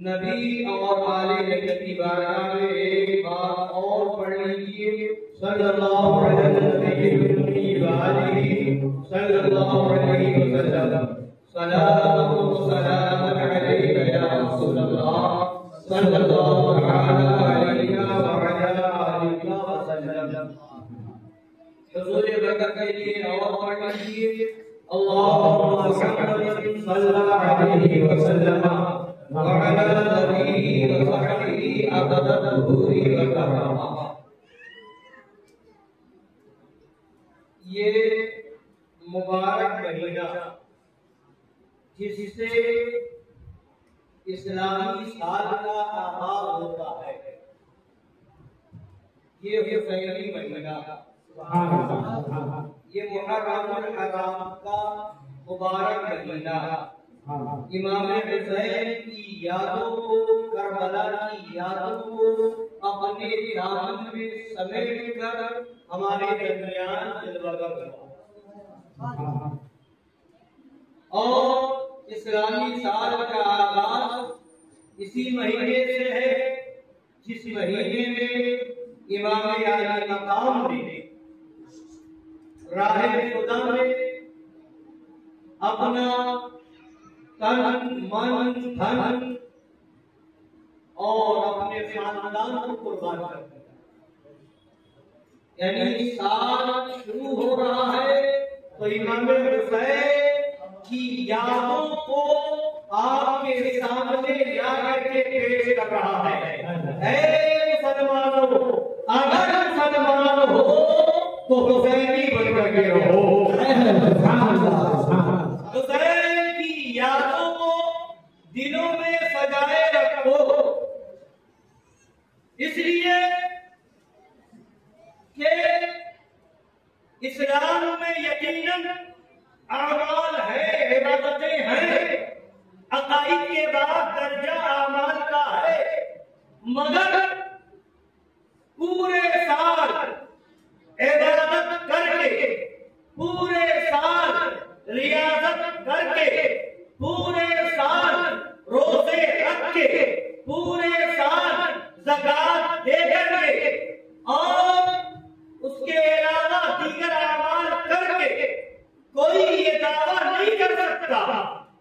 नबी और आले की बारगाह में एक बात और पढ़ लीजिए, सल्लल्लाहु अलैहि वसल्लम, सलातो सलाम अलैका या रसूलल्लाह सल्लल्लाहु अलैहि वसल्लम। हुजूर बरकत के लिए और पढ़ लीजिए, अल्लाहुम्मा सल्लल्लाहु अलैहि वसल्लम ये मुबारक महीना जिससे इस्लामी साल का आगाज होता है, ये फैली महीना, ये मुहर्रमुल हराम का मुबारक महीना इमाम हुसैन की यादों को, करबला की यादों को अपने दामन में समेट कर हमारे दरमियान जलवागर हुआ। और इस्लामी साल का आगाज इसी महीने से है जिस महीने में इमाम आली मकाम ने राह खुदा में अपना तन मन धन और अपने खानदान को कुर्बान कर दिया। यानी साल शुरू हो रहा है तो इमाम हुसैन की यादों को आपके सामने ला करके पेश कर रहा है। ऐ मुसलमानों, अगर मुसलमान हो तो हुसैनी बन करके रहो। हुसैन की यादों को दिलों में सजाए रखो। इसलिए कि इस्लाम में यकीनन आमाल है, इबादतें हैं, अकाईद के बाद दर्जा आमाल का है, मगर पूरे साल इबादत करके, पूरे साल रियाजत करके, पूरे साल रोजे रख के, पूरे साल ज़कात दे करके और उसके अलावा दीगर अमाल करके कोई ये दावा नहीं कर सकता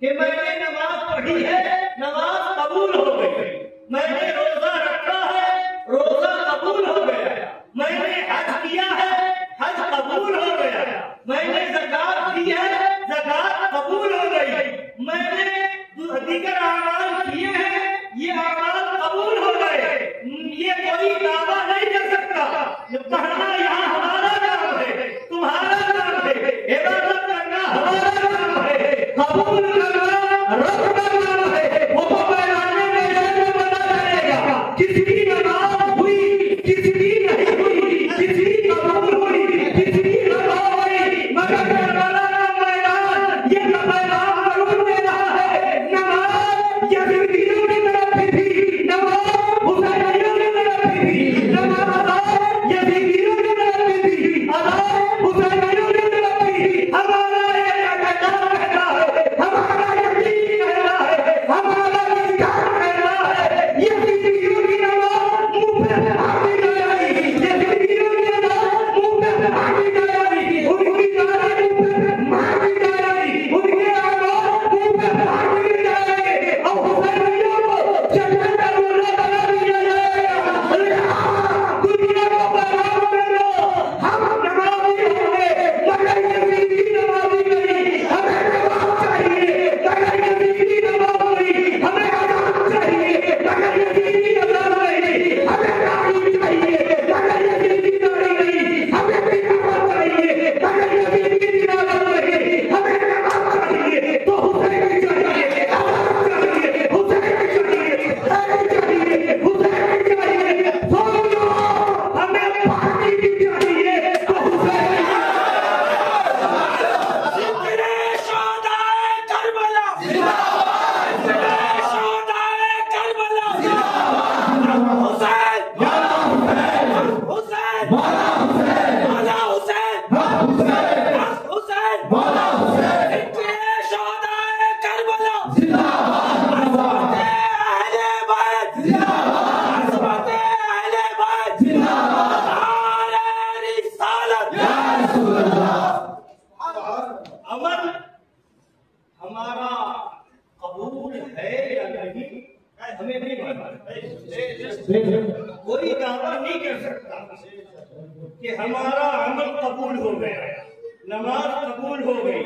कि मैंने नमाज पढ़ी है, नमाज कबूल हो गई, मैंने रोजा रखा है, रोजा कबूल हो गया, मैंने हज किया है, हज कबूल हो गया, मैंने ज़कात दी है, ज़कात कबूल हो गई, मैंने दीगर अमाल किए हैं, ये अमाल कबूल हो गए। ये कोई दावा नहीं कर सकता। कहना यहाँ हमारा काम है, तुम्हारा काम है, इबादत करना हमारा काम है, कबूल करना रब का काम है। वो पैमाने में पता चलेगा किसकी नमाज हुई, किसकी नहीं हुई, किसकी कबूल हुई, किसकी रजा हुई। मगर करबला का मैदान ये पैगाम जरूर दे रहा है, नमाज यजीदियों की तरफ थी, नमाज हुसैनियों की तरफ थी, नमाज यजीदियों की तरफ थी, अज़ान हुसैनियों की तरफ थी। हमारा ये कहता है, हमारा यकीन कहता है, हमारा इस्लाम कहता है, यजीदियों की नमाज मुंह पे भागी जाएगी, यजीदियों की नमाज मुंह पे भागी जाएगी, उनकी गाली मुंह पे मारी जाएगी, उनके आवाज मुंह पे भागी जाएगी और हुसैनियों को जन्नत का दूल्हा बना दिया जाएगा। दुनिया को पैगाम दे दो, हम नमाज़ी होंगे मगर यजीदी नमाज़ी नहीं। हमें नमाज़ चाहिए मगर यजीदी नमाज़ नहीं, हमें अज़ान चाहिए मगर यजीदी अज़ान नहीं, हमें दाढ़ी चाहिए मगर यजीदी दाढ़ी नहीं, हमें तिलावत चाहिए मगर यजीदी तिलावत नहीं, हमें नमाज़ चाहिए तो हुसैनी चाहिए, अज़ान चाहिए हुसैनी चाहिए, दाढ़ी चाहिए हुसैनी चाहिए। सोचो हमें पानी भी चाहिए तो हुसैनी। जिक्रे शोहदाए करबला जिंदाबाद, जिक्रे शोहदाए करबला जिंदाबाद। हुसैन वाला हुसैन, हुसैन वाला हुसैन, वाला हुसैन, हुसैन वाला हुसैन। जिक्रे शोहदाए करबला जिंदाबाद, अज़मते अहले बैत जिंदाबाद, अज़मते अहले बैत जिंदाबाद, आले रिसालत या रसूल अल्लाह। अमल हमारा कबूल है या नहीं हमें नहीं मालूम। कोई दावा नहीं कर सकता कि हमारा अमल कबूल हो गया, नमाज कबूल हो गई,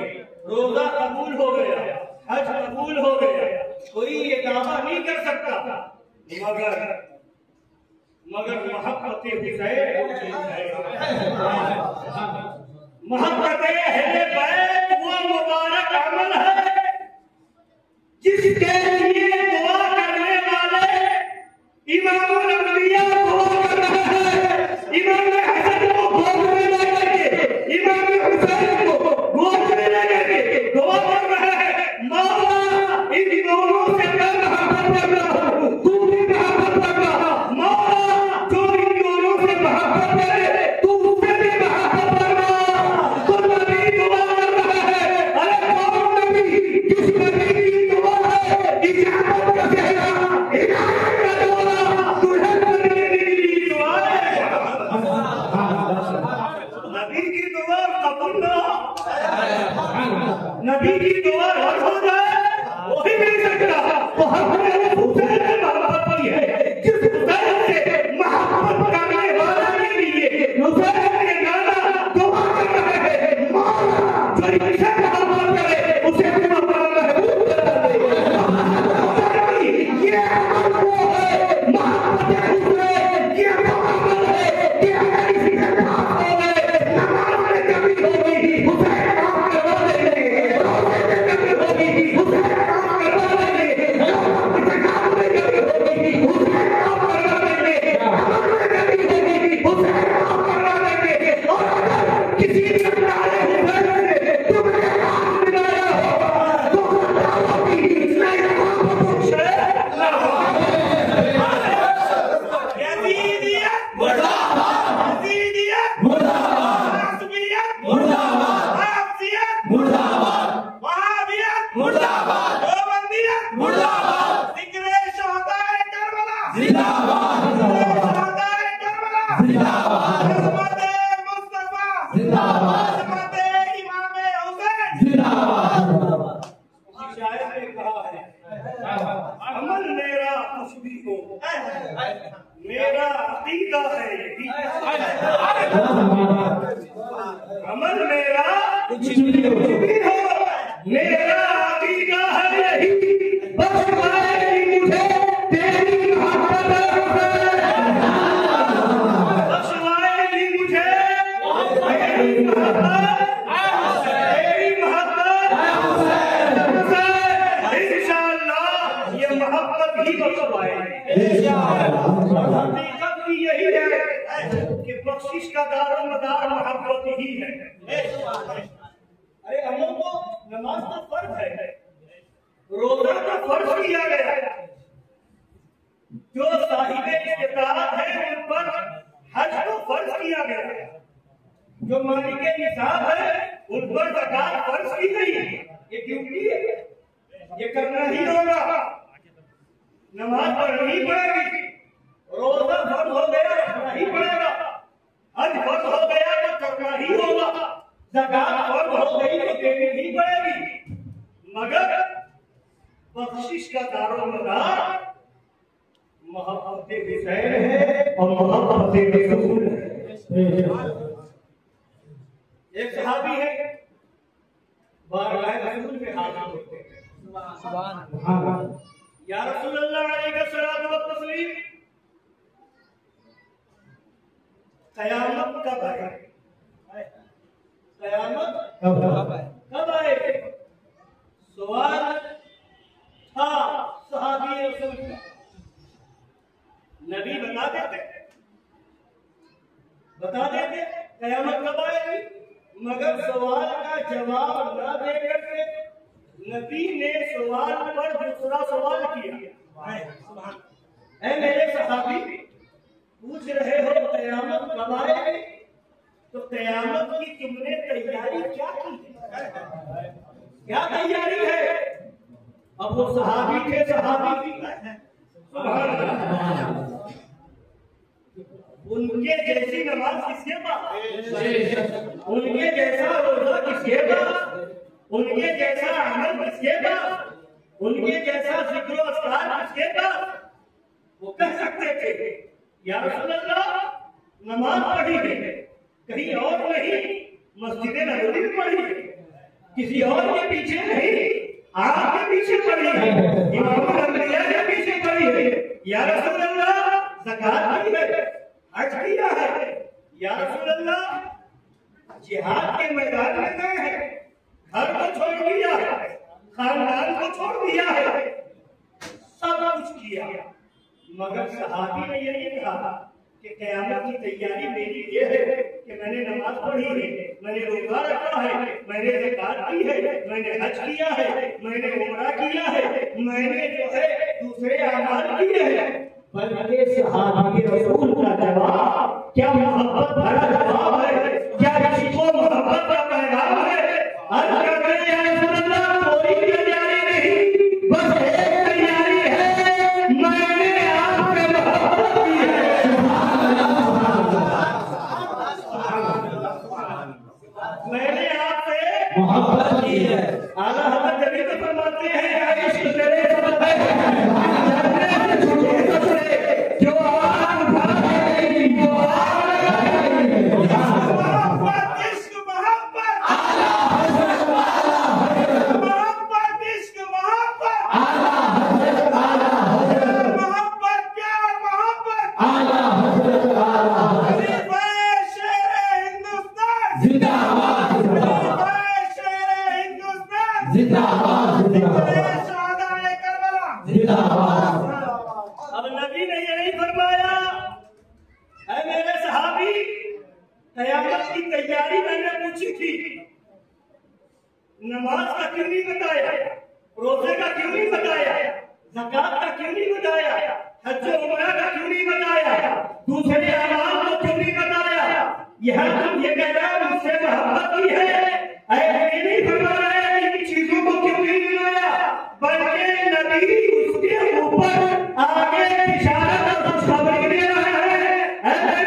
रोजा कबूल हो गया, हज कबूल हो गया। कोई ये दावा नहीं कर सकता। मगर मोहब्बत मोहब्बत अहले बैत वो मुबारक अमल है जिसके लिए दुआ करने वाले इमामुल अंबिया दुआ कर रहे हैं। इमाम हसन को गोद में लेकर के, इमाम हुसैन को गोद में लेकर के दुआ कर रहे हैं। मौला इन दोनों से मैं मोहब्बत कर रहा हूँ, तू भी मोहब्बत कर रहा। मौला जो इन दोनों से मोहब्बत करे तू उससे भी मोहब्बत कर रहा। तो नबी दुआ कर रहा है। अरे कौन नबी, किस नबी की दुआ है? इजाजत का कहना, इनायत का दुआ, दुल्हन बनने की दुआ है। नबी की दुआ कबूल ना हो, नबी की दुआ रद्द हो जाए वही मिल सकता। तो हमने हुसैन से मोहब्बत की है, जिस हुसैन से मोहब्बत करने वाले के लिए हुसैन के नाना दुआ कर रहे हैं। मौला जो इनसे मोहब्बत करे उसे जिंदाबाद, अज़मत मुस्तफा जिंदाबाद, अज़मत इमाम हुसैन जिंदाबाद। शायर ने कहा है, अमल मेरा कुछ भी हो, मेरा अकीदा है यही। अमल मेरा कुछ भी हो, मेरा अकीदा है यही। बख्शवाएगी मुझे तेरी मोहब्बत, बख्शवाएगी मुझे तेरी मोहब्बत, तेरी मोहब्बत। इंशाअल्लाह ये मोहब्बत ही बख्शवाएगी। हकीकत भी यही है कि बख्शिश का दारोमदार मोहब्बत ही है। अरे हम लोग को नमाज तो फर्ज है, रोजा तो फर्ज किया गया है। जो साहिबे इस्तिताअत है उन पर हज तो फर्ज किया गया है। जो मालिके निसाब है उन पर ज़कात फर्ज की गई है। ये ड्यूटी है, ये करना ही होगा। नमाज पढ़नी पड़ेगी, रोजा फर्ज हो गया रखना ही पड़ेगा, हज फर्ज हो गया तो करना ही होगा, ज़कात फर्ज हो गई तो देनी ही पड़ेगी। मगर बख्शिश का दारोमदार मोहब्बत हुसैन है और मोहब्बत रसूल है। एक सहाबी है, बारगाह रसूल में हाजिर होते हैं, या रसूल अल्लाह अलैहिस्सलातु वस्सलाम, क़यामत कब आएगी? क़यामत कब आएगी? सवाल था सहाबी रसूल का। नबी बता देते क़यामत कब आएगी, मगर सवाल का जवाब न देकर के नबी ने सवाल पर दूसरा सवाल किया। ऐ मेरे सहाबी, पूछ रहे हो क़यामत कब आएगी, तो क़यामत की तुमने तैयारी क्या की है? क्या तैयारी है? अब वो सहाबी थे, सहाबी उनके जैसी नमाज किसके पास, उनके जैसा रोजा किसके पास, उनके जैसा अमल किसके पास, उनके जैसा जिक्र व अस्कार किसके पास? वो कह सकते थे या रसूल अल्लाह नमाज पढ़ी है, कहीं और नहीं, मस्जिद नबवी में पढ़ी है, किसी और के पीछे नहीं, आपके पीछे पढ़ी है, इमाम अंबिया के पीछे पढ़ी है। या रसूल अल्लाह ज़कात की है, हज किया है, या रसूल अल्लाह जिहाद के मैदान में गए हैं, घर को छोड़ दिया है, खानदान को छोड़ दिया है, सब कुछ किया। मगर सहाबी ने ये कहा कि क़यामत की तैयारी मेरी ये है कि मैंने नमाज पढ़ी है, मैंने रोजा रखा है, मैंने ज़कात की है, मैंने हज किया है, मैंने उम्रा किया है, मैंने जो है दूसरे अमाल किए हैं। बल्कि सहाबी रसूल का जवाब क्या मोहब्बत भरा जवाब है, क्या किसी को मोहब्बत का पैगाम है? अर्ज़ करते हैं या रसूल अल्लाह, कोई तैयारी नहीं, बस एक तैयारी है, मैंने आपसे मोहब्बत की है। मैंने आपसे मोहब्बत की है। आला हज़रत नबी तो फरमाते हैं या इश्क तेरे साथ है, जो आग उठाएगी वो मोहब्बत इश्क मोहब्बत आला हज़रत मोहब्बत इश्क मोहब्बत आला हज़रत मोहब्बत प्यार मोहब्बत आला हज़रत खलीफा शेर हिंदुस्तान जिंदाबाद, शेर हिंदुस्तान जिंदाबाद, शहादाए करबला जिंदाबाद। अब नबी ने यही फरमाया, ऐ मेरे सहाबी, क़यामत की तैयारी मैंने पूछी थी, नमाज का क्यों नहीं बताया, रोजे का क्यों नहीं बताया, ज़कात का क्यों नहीं बताया, हज उम्रा का क्यों नहीं बताया, दूसरे अमाल को क्यों नहीं बताया? यह तुम ये कह रहे हो मुझसे मोहब्बत की है, ऐसे नहीं फरमाया इन चीजों को क्यों नहीं बताया, बल्कि नबी उसके ऊपर आगे इशारा और खुशखबरी दे रहा है। ऐसे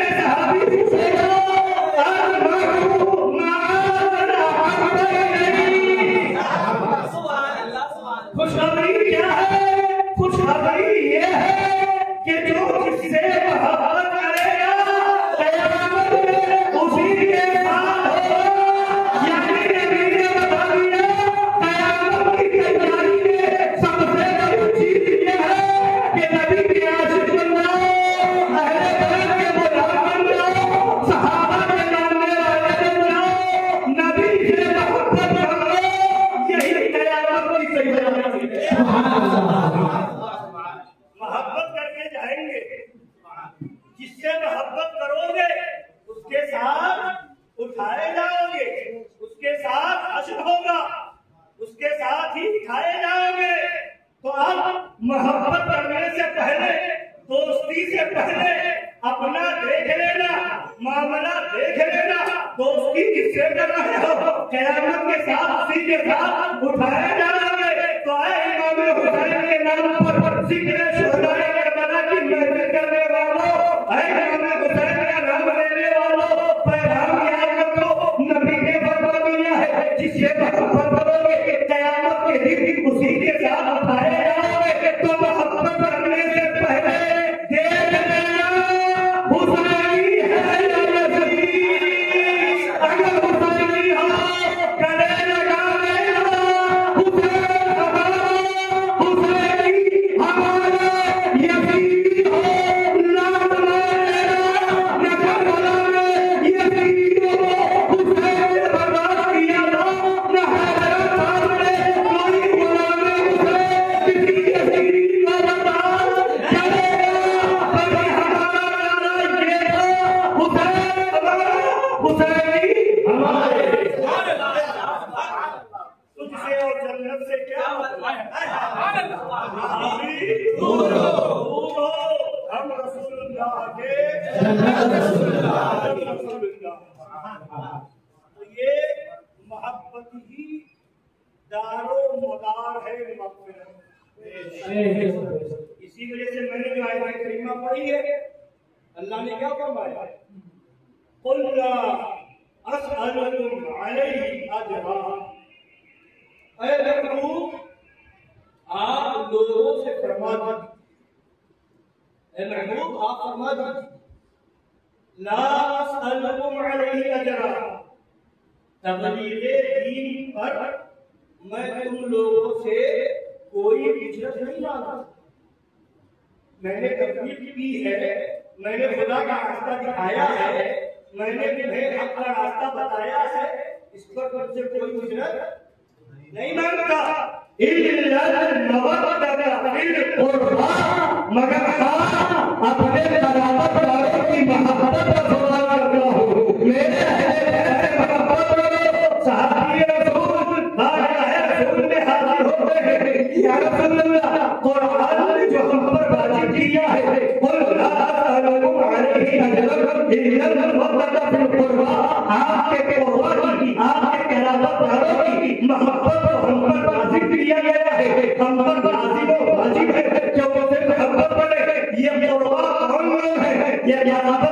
सहाबा के मानने वाले बनो, नबी से मोहब्बत करो, यही कयामत की सही बात है। मोहब्बत करके जाएंगे, जिससे मोहब्बत करोगे उसके साथ उठाए जाओगे, उसके साथ हश्र होगा, उसके साथ ही खाए जाओगे। तो अब मोहब्बत करने से पहले, दोस्ती से पहले अपना देख लेना, मामला देख लेना, दोस्ती किससे कर रहे हो, कयामत के साथ उसी के साथ उठाए जाओगे। तो आए इमाम हुसैन के नाम पर जिक्र शुहदाए करबला की महफिल करने वालों, आए इमाम हुसैन का नाम लेने वालों, पैगाम याद रखो, नबी ने फरमा दिया है जिससे मोहब्बत करोगे कयामत के दिन उसी के साथ उठाए जाओगे। तो मोहब्बत करने से पहले देख लेना हुसैनी है या नबी, अगर हुसैनी हो गले लगा लेना, हुसैन हमारा, हुसैनी हमारा, यजीद हो लात लेना, न करबला में यजीद हो हुसैन ने बर्बाद किया था, न हैदर सामने कोई गुलाम हुसैन किसी यजीद का बर्बाद करेगा। बल्कि हमारा नारा ये था, हुसैन हमारा, हुसैनी हमारे। तुझसे और जन्नत से क्या दूर हो, हम रसूलुल्लाह के तो ये मोहब्बत ही दारो मदार है मग़फ़िरत। इसी वजह से मैंने जो आयत करीमा पढ़ी है, अल्लाह ने क्या फरमाया, कुल ला अस्अलुकुम अलैहि अजरा। ऐ महबूब आप लोगों से फरमा दीजिए, ऐ महबूब आप फरमा दीजिए, ला अस्अलुकुम अलैहि अजरा, तबलीग़े दीन पर मैं तुम लोगों से कोई उजरत नहीं मांगता। मैंने तबलीग की है, मैंने खुदा का रास्ता दिखाया है, मैंने तुम्हें हक का रास्ता बताया है, इस पर तुमसे कोई उजरत नहीं मांगता। मगर अपने करामत वालों की मोहब्बत का सवाल करता हूँ, मेरे सहाबी रसूल रसूल में हाजिर होते हैं, या रसूल अल्लाह कुरान ने जो हम पर वाजिब किया है, कुल ला अस्अलुकुम अलैहि अजरन इल्ला अल-मवद्दत फिल कुर्बा, आपके कुर्बानी, आपके करामत वालों की मोहब्बत को हम पर वाजिब किया गया है, हम पर वाजिब है कि उनसे मोहब्बत करें। ये कुर्बा कौन लोग है, ये करामत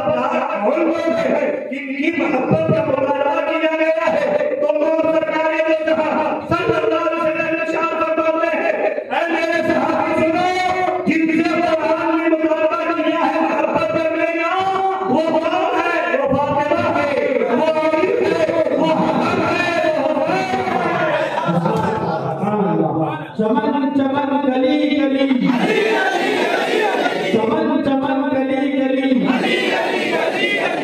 कौन लोग है, इनकी मोहब्बत का मुतालबा किया गया है। तो सरकार ने कहा सल्लल्लाहु अलैहि वसल्लम इरशाद फरमाते हैं, ऐ मेरे सहाबी सुनो, जिनसे कुरान ने मुतालबा किया है मोहब्बत करने का, वो कौन है, वो फातिमा है, वो अली है, वो हसन है, वो चमन चमन गली गली, चमन चमन गली गली,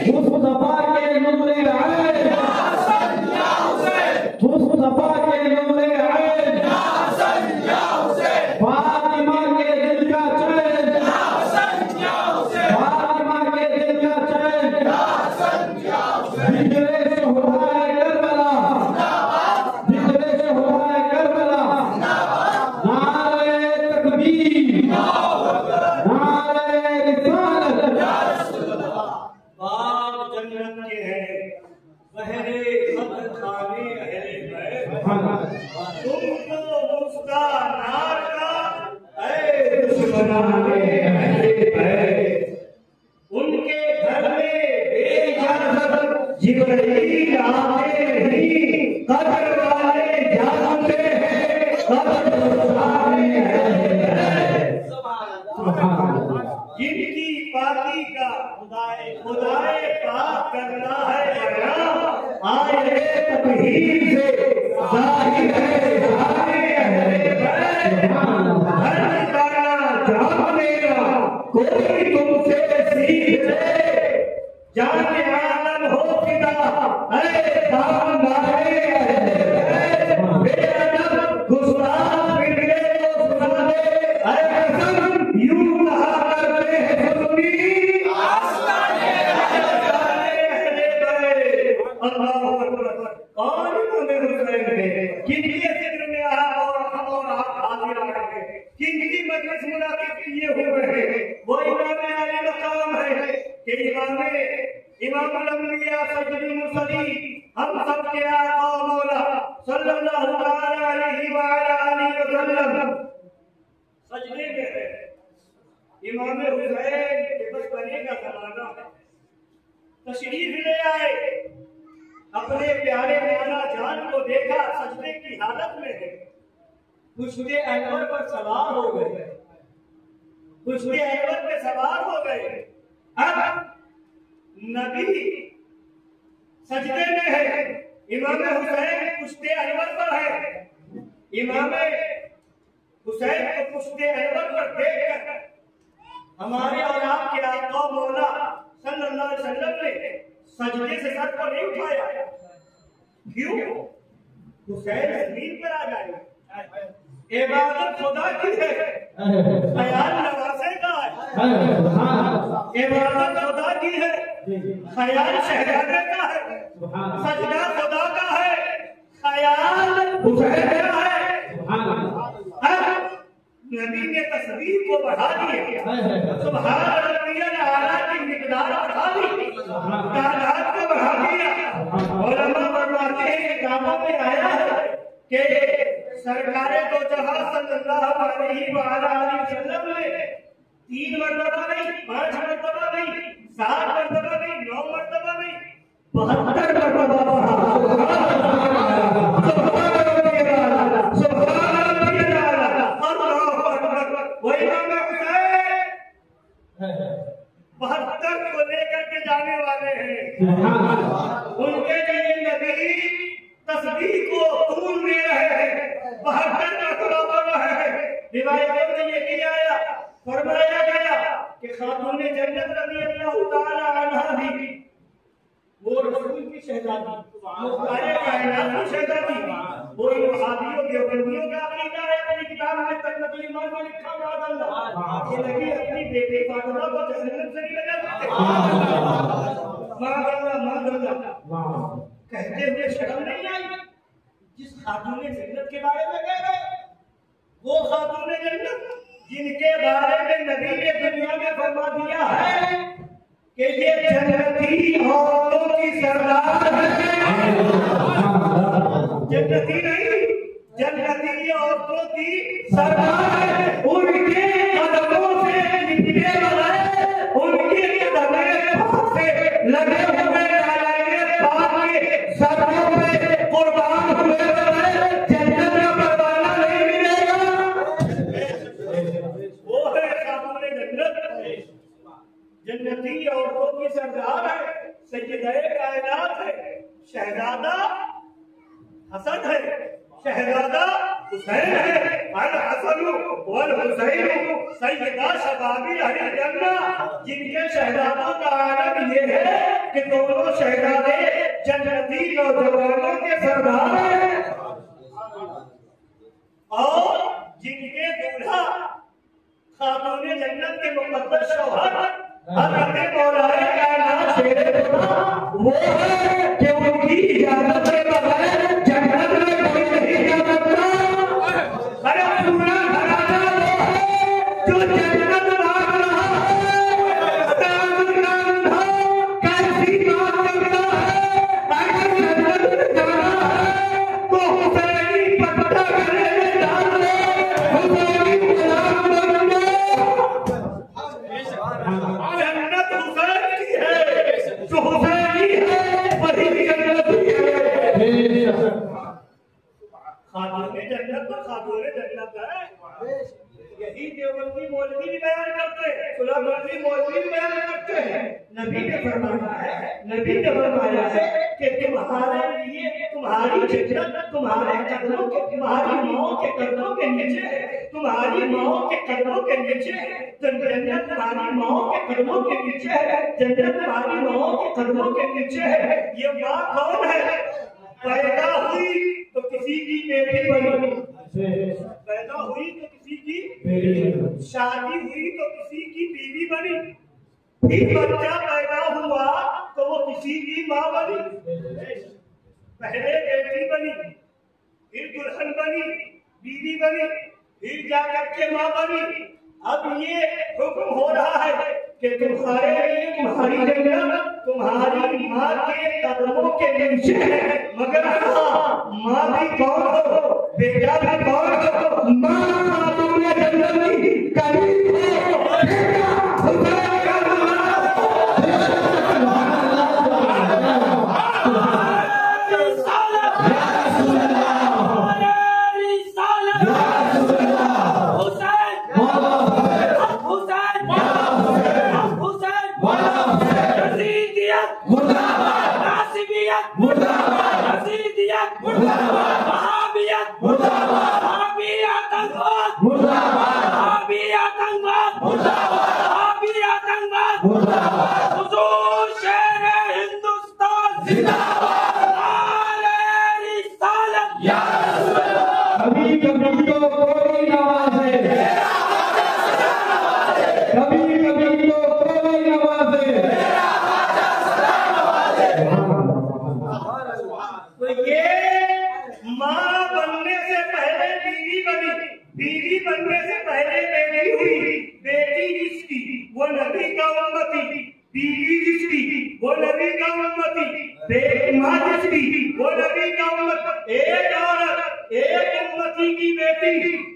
मुस्तफा के नूरे आए, मुस्तफा के नूरे आए, फातिमा के दिल का चैन, फातिमा के दिल का चैन, हिजरे से हुआ है करबला, हिजरे से हुआ है करबला, नारे तकबीर, नारे रिसालत, बाग जन्नत के हैं, बहरे मत खाने अहले बैत, तुमको मुफ्ता नार का ऐ दुश्मनाने अहले बैत, उनके घर में बेइजाजत जिब्रील आते नहीं, कब्र वाले जानते हैं कब्र सारे अहले बैत। जिनकी पाकी का खुदाए पाक करना है बयां, आए तकहीर से जाहिर है सारे अहले बैत, हर तारा जानेगा कोई तुमसे सीख ले, जाने आना जब हो फिदा दाम मारे बेअदब गुस्ताख फिर तो सुना दे कसम यूं कहा करते हैं सुनी आस्ताने अल्लाहु अकबर। कौन इमाम हुसैन है? किनकी जिक्र में और आप हाजिर आ गए, किनकी मजलिस मुनाकिब किए हुए हैं? वो इमाम आली मकाम है कि इमाम अल-अंबिया सय्यदुल मुरसलीन हम सब के आका मौला सल्लल्लाहु अलैहि व आलिहि वसल्लम सजदे में है। इमाम हुसैन के बस बने का जमाना है, तशरीफ ले आए, अपने प्यारे मौला जान को देखा सजदे की हालत में है, खुशबे अनवर पर सवार हो गए, खुशबे अनवर पे सवार हो गए। अब नबी सजदे में है, इमाम हुसैन खुशबे अनवर पर है। इमाम हुसैन को खुशबे अनवर पर देखकर हमारे और आपके आका मौला सल्लल्लाहु अलैहि वसल्लम ने सजदे से सर को नहीं उठाया। क्यों? हुसैन जमीन पर आ जाए। इबादत खुदा की है, ख्याल नवासे का है। इबादत खुदा की है, ख्याल शहजादे का है। सजदा खुदा का है, ख्याल हुसैन का है। नबी ने तस्वीर को बढ़ा दिया, सुभान रब्बियल आला की मिकदार बढ़ा दी, तादाद को बढ़ा दिया। उलमा फरमाते हैं किताबों में आया है कि सरकारे दो जहां सल्लल्लाहु अलैहि व आलिहि वसल्लम ने 3 मरतबा नहीं, 5 मरतबा नहीं, 7 मरतबा नहीं, 9 मरतबा नहीं, 72 मरतबा पढ़ा। वही इमाम हुसैन 72 को लेकर के जाने वाले हैं। उनके लिए नबी तस्बीह को तूल दे रहे हैं, 72 मरतबा पढ़ रहे हैं। रिवायतों में ये भी आया, फरमाया गया कि खातून जन्नत रज़ी अल्लाह ताला अन्हा भी वो रसूल की शहजादी, मुख्तारे कायनात की शहजादी, वो वहाबियों देवबंदियों का अकीदा है। अपनी किताब में तकरीबन ईमान में लिखा माशाअल्लाह कि नबी अपनी बेटी फातिमा को जहन्नम से नहीं बचा सकते। माशाअल्लाह कहते हुए शर्म नहीं आई। जिस खातून जन्नत के बारे में कह रहे, वो खातून जन्नत जिनके बारे में नबी ने दुनिया में फरमा दिया है कि ये जन्नती औरतों की सरदार है। जन्नती नहीं, जन्नती औरतों की सरदार है। उनके कदमों से निकले बगैर, उनके कदमों से लगे हुए डाले पाक के सरों पे कुर्बान हुए बगैर जन्नत का परवाना नहीं मिलेगा। वो है खातून जन्नत, जन्नती औरतों की सरदार है, सय्यदे कायनात है, शहजादा हसन है, शहजादा हुसैन है। अल हसन वल हुसैन सय्यदा शबाबी अहल जन्नत। जिनके शहजादों का आलम ये है कि दोनों शहजादे जन्नती नौजवानों के सरदार हैं, और जिनके दूल्हा खातून जन्नत के मुकद्दस शौहर हज़रत मौलाए कायनात शेरे खुदा वो है कि उनकी इजाजत के बगैर जन्नत में कोई नहीं जा सकता। अरे पूरा घराना वो है जो जन्नत मांग रहा है, कैसी बात करता है। अगर जन्नत में जाना है तो हुसैनी पट्टा गले में डाल दे, हुसैनी गुलाम बन दे। जन्नत हुसैन की है, जो हुसैनी है वही जन्नत है। नबी ने फरमाया है कि तुम्हारे लिए तुम्हारी जन्नत तुम्हारे कदमों के, तुम्हारी माओ के कदमों के नीचे है, तुम्हारी माओ के कदमों के नीचे है, जन्नत तुम्हारी माओ के कदमों के नीचे है, जन्नत तुम्हारी माओ के कदमों के नीचे है। ये माँ कौन है? पैदा हुई तो किसी की बेटी बनी, पैदा हुई तो किसी की शादी हुई तो किसी की बीवी बनी, फिर बच्चा पैदा हुआ तो वो किसी की माँ बनी। पहले बेटी बनी, फिर दुल्हन बनी, बीवी बनी, फिर जाकर के माँ बनी। अब ये हुक्म हो रहा है कि तुम्हारे लिए तुम्हारी जन्नत तुम्हारी माँ के कदमों के नीचे है। मगर माँ भी कौन हो, बेटा भी कौन हो? माँ तुमने जन्नत की करीब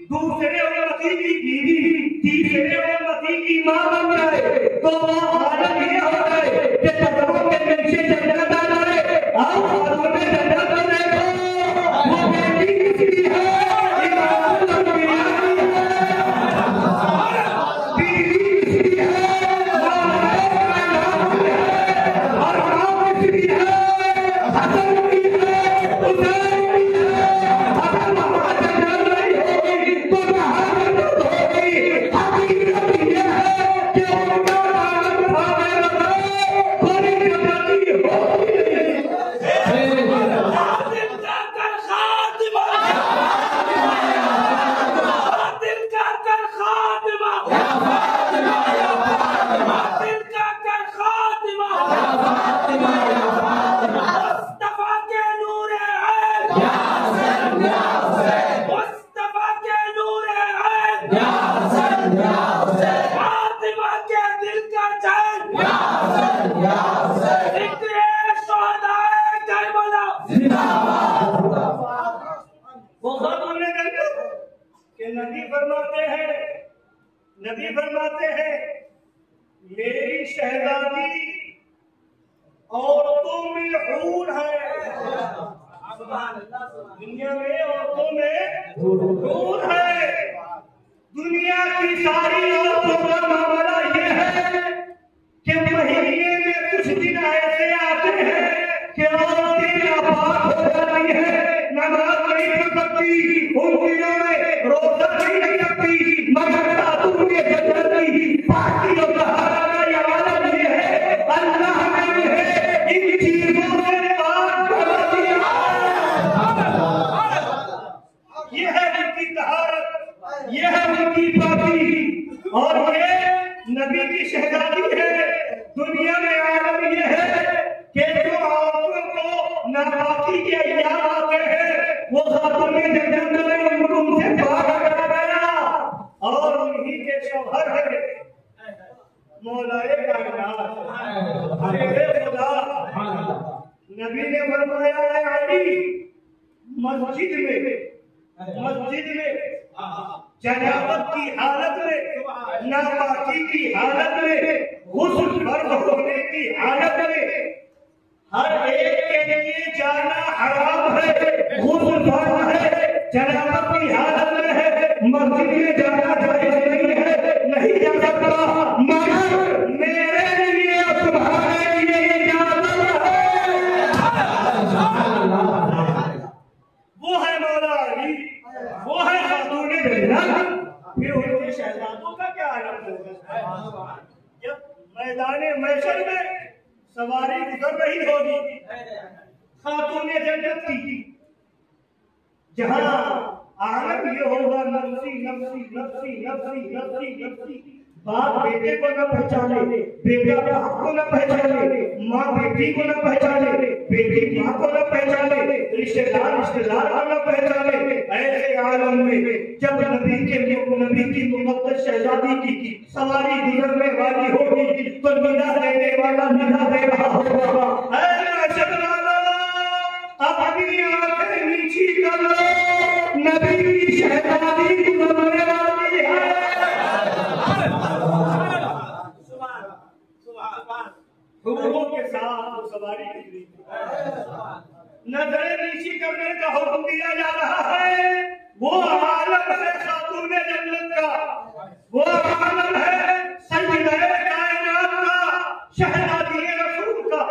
दूसरे उम्मती की बीवी तीसरे उम्मती की माँ बन जाए तो वो हालत ये हो जाए कि कदमों के नीचे जन्नत आ जाए। आओ कदमों में जन्नत में देखो वो बेटी किसकी है? इमाम अम्बिया की है, बीवी किसकी है? और माँ किसकी है? हसन की है, हुसैन की है। अगर वहाँ जन्नत नहीं होगी तो कहाँ जन्नत होगी? हकीकत ये है कि उनका नाम खाने लगा कोई जन्नती होगी नहीं। नबी फरमाते हैं मेरी शहजादी औरतों में हूर है। दुनिया में औरतों में हूर है। दुनिया की सारी औरतों का मामला ये है कि महीने में कुछ दिन ऐसे आते हैं कि औरतें नापाक हो जाती है, नमाज नहीं पढ़ सकती, उन दिनों में रोजा नहीं रखती, मगर उनके जन्नत की पाकी और सहारा का ये आलम ये है। अल्लाह ने उन्हें इन चीजों से पाक बना दिया। ये है उनकी तहारत, ये है उनकी पाकी, और ये नबी की शहजादी है। दुनिया में आलम ये है कि जो औरतों को नापाकी के अय्याम आते हैं वो खातून जन्नत में उनसे पाक करा गया और उन्हीं के शौहर है मौलाए कायनात खुदा। नबी ने फरमाया है अली मस्जिद में जनाबत की हालत में, नापाकी की हालत में, गुस्ल फर्ज होने की हालत में हर एक के लिए जाना हराम है। गुस्ल फर्ज है, जनाबत की हालत में है, मस्जिद में जाना जायज नहीं जा सकता, मगर मेरे लिए तुम्हारे लिए इजाजत होगी खातूने जन्नत की, जहां आलम ये होगा नफ्सी नफ्सी नफ्सी नफ्सी नफ्सी नफ्सी। बाप बेटे को न पहचाने, बेटा बाप को न पहचाने, माँ बेटी को न पहचाने, बेटी माँ को न पहचाने, रिश्तेदार रिश्तेदार को न पहचाने। ऐसे आलम में जब नबी की मुकद्दस शहजादी की सवारी गुजरने वाली होगी तो निदा देने वाला निदा दे रहा होगा, अपनी आंखें नीची कर लो, नबी की शहजादी गुजरने वाली है। हुक्मों के साथ वो सवारी निकली, नजरें नीची करने का हुक्म दिया जा रहा है। वो आलम है खातूने जन्नत का, वो आलम है सय्यदे कायनात का, शहजादी रसूल का।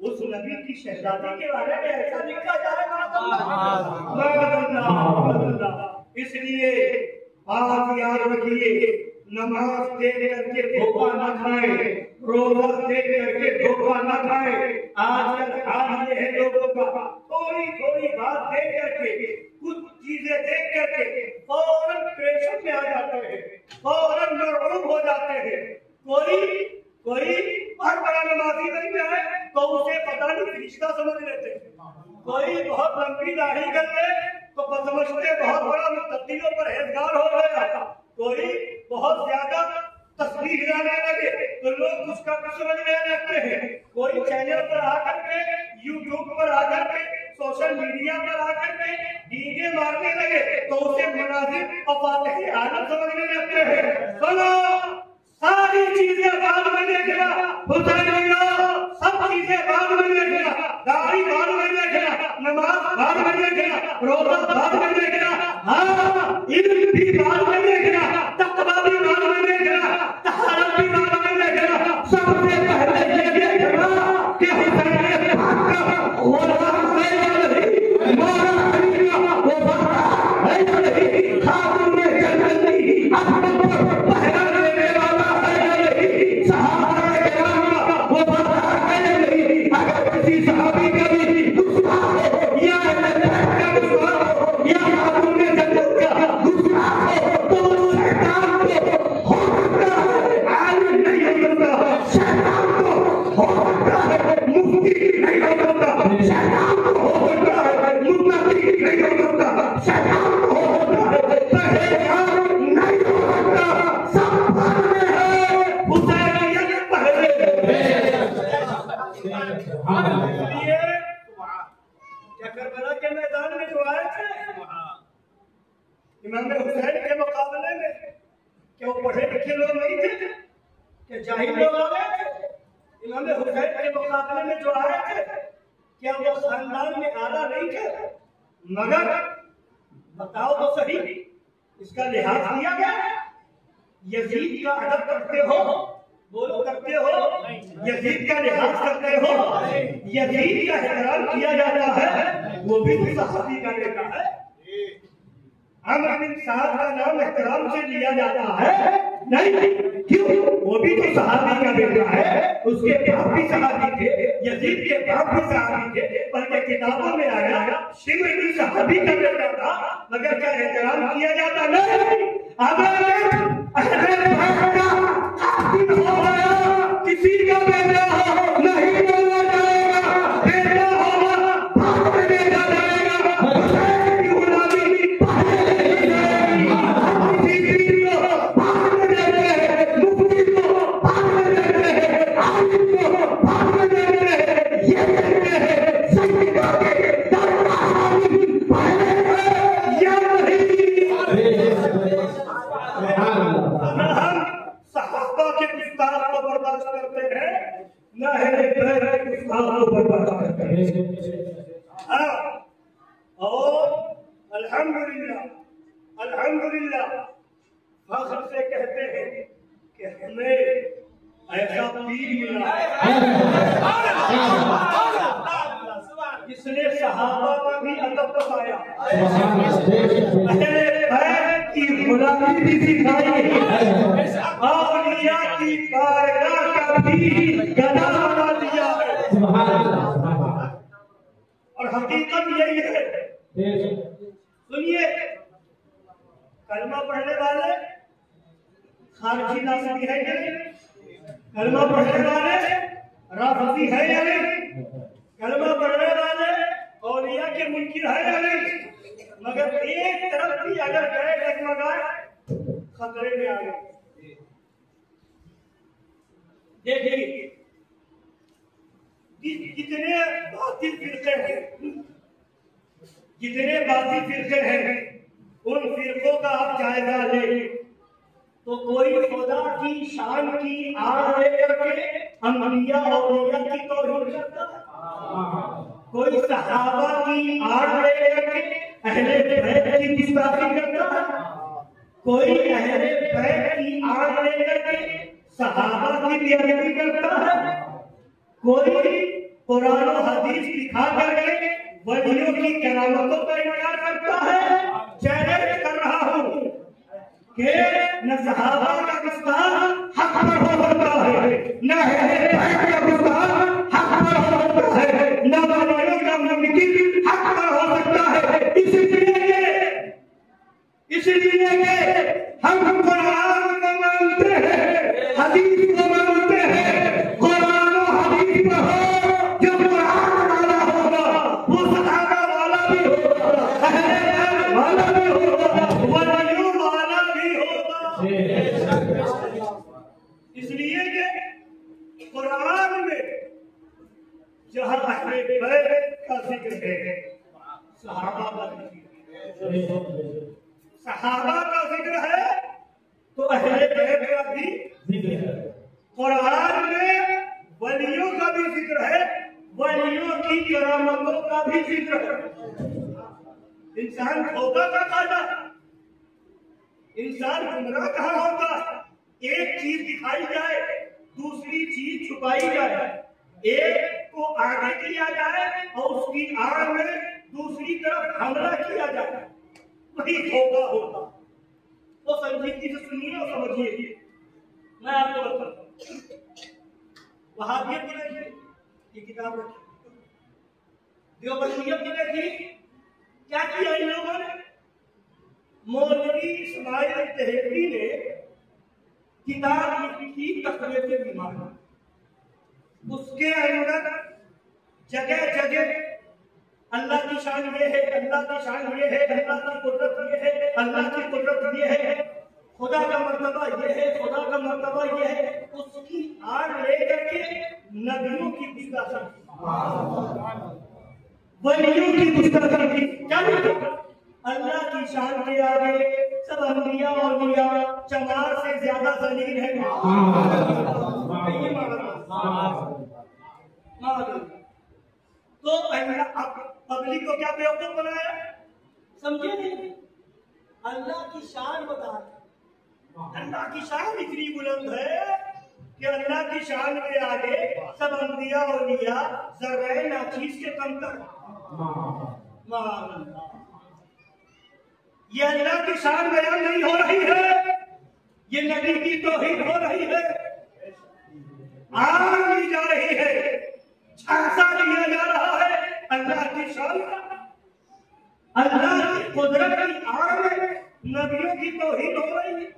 उस नबी की शहजादी के बारे में ऐसा लिखा जा रहा है। इसलिए बात याद रखिए, नमाज दे करके धोखा न खाए, रोजा दे करके धोखा न खाए। आजकल हाल ये है लोगों का, थोड़ी थोड़ी बात दे करके, कुछ चीजें देख करके फौरन प्रेशर में आ जाते हैं, फौरन मरऊब हो जाते हैं। कोई बहुत बड़ा नमाजी बन जाए तो उसे पता नहीं फरिश्ता समझ लेते, कोई बहुत लंबी दाढ़ी कर ले तो समझते बहुत बड़ा मुत्तकीयों पर परहेजगार हो गया, कोई बहुत ज्यादा तस्बीह हिलाने लगे तो लोग उसका कुछ समझने लगते हैं, कोई चैनल पर आकर के, यूट्यूब पर आकर के, सोशल मीडिया पर आकर के डीजे मारने लगे तो उसे मनाजिर और फातिह आलम समझने लगते हैं। सुनो, सारी चीजें बाद में देखना, सब चीजें बाद में देखना, दाढ़ी बाद में देखना, नमाज बाद में देखना, रोजा बाद में देखना, हाँ इल्म भी बाद में देखना, तक़वा भी बाद में देखना, तहारत भी बाद में देखना। सबसे पहले ये देखना कि हुसैन पाक का वो नाम है या नहीं, मौला अली का वो बात है या नहीं, खातून जन्नत की अहमद पर पहरा देने वाला है या नहीं, सहाबा किराम का वो बात है या नहीं। अगर किसी सहाबी का भी गुस्सा हो या का गुस्सा हो या खातून जन्नत का गुस्सा हो तो शैतान को हो सकता है आलिम नहीं हो सकता, शैतान को हो सकता है मुफ्ती नहीं हो सकता, शैतान को हो सकता है मुत्तकी नहीं हो सकता, शैतान को हो सकता है परहेजगार नहीं हो सकता। सब बाद में है, हुसैनियत पहले है। करबला के मैदान में जो आए थे इमाम हुसैन के मुकाबले में, क्या वो पढ़े लिखे लोग नहीं थे, क्या जाहिल लोग आ गए थे? इमाम हुसैन के मुकाबले में जो आए थे क्या वो खानदान में आला नहीं थे? मगर बताओ तो सही, इसका लिहाज किया गया? यजीद का अदब करते हो, बोलो करते हो, यजीद का लिहाज करते हो, यजीद का एहतराम किया जाता है, वो भी तो सहाबी का बेटा है। अमर बिन साद का नाम एहतराम से लिया जाता है नहीं, क्यों? वो भी तो सहाबी का बेटा है, उसके बाप भी सहाबी थे, यजीद के बाप भी सहाबी थे, बल्कि किताबों में आया शिमर भी सहाबी का बेटा था, मगर क्या एहतराम किया जाता नहीं? अगर किसी का बेटा हो नहीं बोला जाएगा, बेटा होगा बाद में देखा जाएगा, हुसैन की गुलामी पहले देखी जाएगी, किसी को बाद में देखते हैं, मुफ्ती को बाद में देखते हैं, आलिम को बाद में देखते हैं, ये देखते हैं सैयदा के दरबार में पहले है या नहीं। सहाबा के गुस्ताख को बर्दाश्त करते हैं, न अहले बैत के गुस्ताख को बर्दाश्त करते हैं। और अल्हम्दुलिल्लाह फख्र से कहते हैं कि हमें ऐसा पीर मिला जिसने सहाबा का भी अदब बताया, अहले बैत की गुलामी भी सिखाई, औलिया की बारगाह का भी गला बना दिया है। और हकीकत यही है। सुनिए, कलमा पढ़ने वाले खारजी नासरी है या नहीं? कलमा पढ़ने वाले राफजी है या नहीं? कलमा पढ़ने वाले औलिया के मुनकिर है या नहीं? मगर एक तरफ भी अगर गए डगमगाए खतरे में आ गए। देखिए जितने बातिल फिरके हैं, जितने बातिल फिरके हैं, उन फिरकों का आप जायजा ले तो कोई खुदा की शान की आड़ लेकर के अंबिया औलिया की तौहीन करता है, कोई सहाबा की आड़ लेकर के अहले बैत की गुस्ताखी करता है, कोई अहले बैत की आड़ लेकर के सहाबा की बेअदबी करता है, कोई कुरान और हदीस दिखा करके वलियों की करामतों का इनकार करता है। चैलेंज कर रहा हूं कि न सहाबा का गुस्ताख हक पर हो सकता है, न अहले बैत का गुस्ताख हक पर हो सकता है, न वलियों का मुनकिर हक पर हो सकता है। इसलिए हम कुरान को मानते हैं, हदीस को मानते हैं। कुरान और हदीस पर हो जो कुरान वाला होगा वो सहाबा वाला भी होगा, अहले बैत वाला भी होगा, वलियों वाला भी होगा। इसलिए कि कुरान में जहां अहले बैत का जिक्र है, सहाबा का जिक्र है, सहाबा का जिक्र है तो अहले बैत का भी जिक्र है। कुरान में वलियों का भी जिक्र है, वलियों की करामतों का भी जिक्र है। इंसान धोखा का खाना, इंसान गुमराह कहाँ होता? एक चीज दिखाई जाए, दूसरी चीज छुपाई जाए, एक को आगे किया जाए और उसकी आड़ में दूसरी तरफ हमला किया जाए, वही धोखा होता। तो संजीदगी से सुनिए और समझिए। मैं आपको बताता हूं, वहाबियत की देखिए, ये किताब रखी, देवबंदियत की देखिए, क्या किया इन लोगों ने? मौलवी इस्माइल तहलवी ने किताब लिखी तक़वियत ईमान, उसके अंदर जगह जगह अल्लाह की शान ये है, अल्लाह की शान ये है, अल्लाह की कुदरत ये है, अल्लाह की कुदरत ये है, खुदा का मर्तबा ये है, खुदा का मर्तबा ये है, उसकी आड़ लेकर के नबियों की गुस्ताखी, वलियों की गुस्ताखी। क्या लिखा? अल्लाह की शान के आगे सब अंबिया औलिया चमार से ज्यादा जलील है। तो पब्लिक को क्या बेवकूफ बनाया? समझे नहीं? अल्लाह की शान बता, अल्लाह की शान इतनी बुलंद है कि अल्लाह की शान के आगे सब अंबिया औलिया ज़र्रे नाचीज के कमतर। ये अल्लाह की शान बयान नहीं हो रही है, ये नबी की तौहीन हो रही है, आड़ ली जा रही है, झांसा लिया जा रहा है अल्लाह की शान, अल्लाह की कुदरत की आड़ में नबियों की तौहीन हो रही है।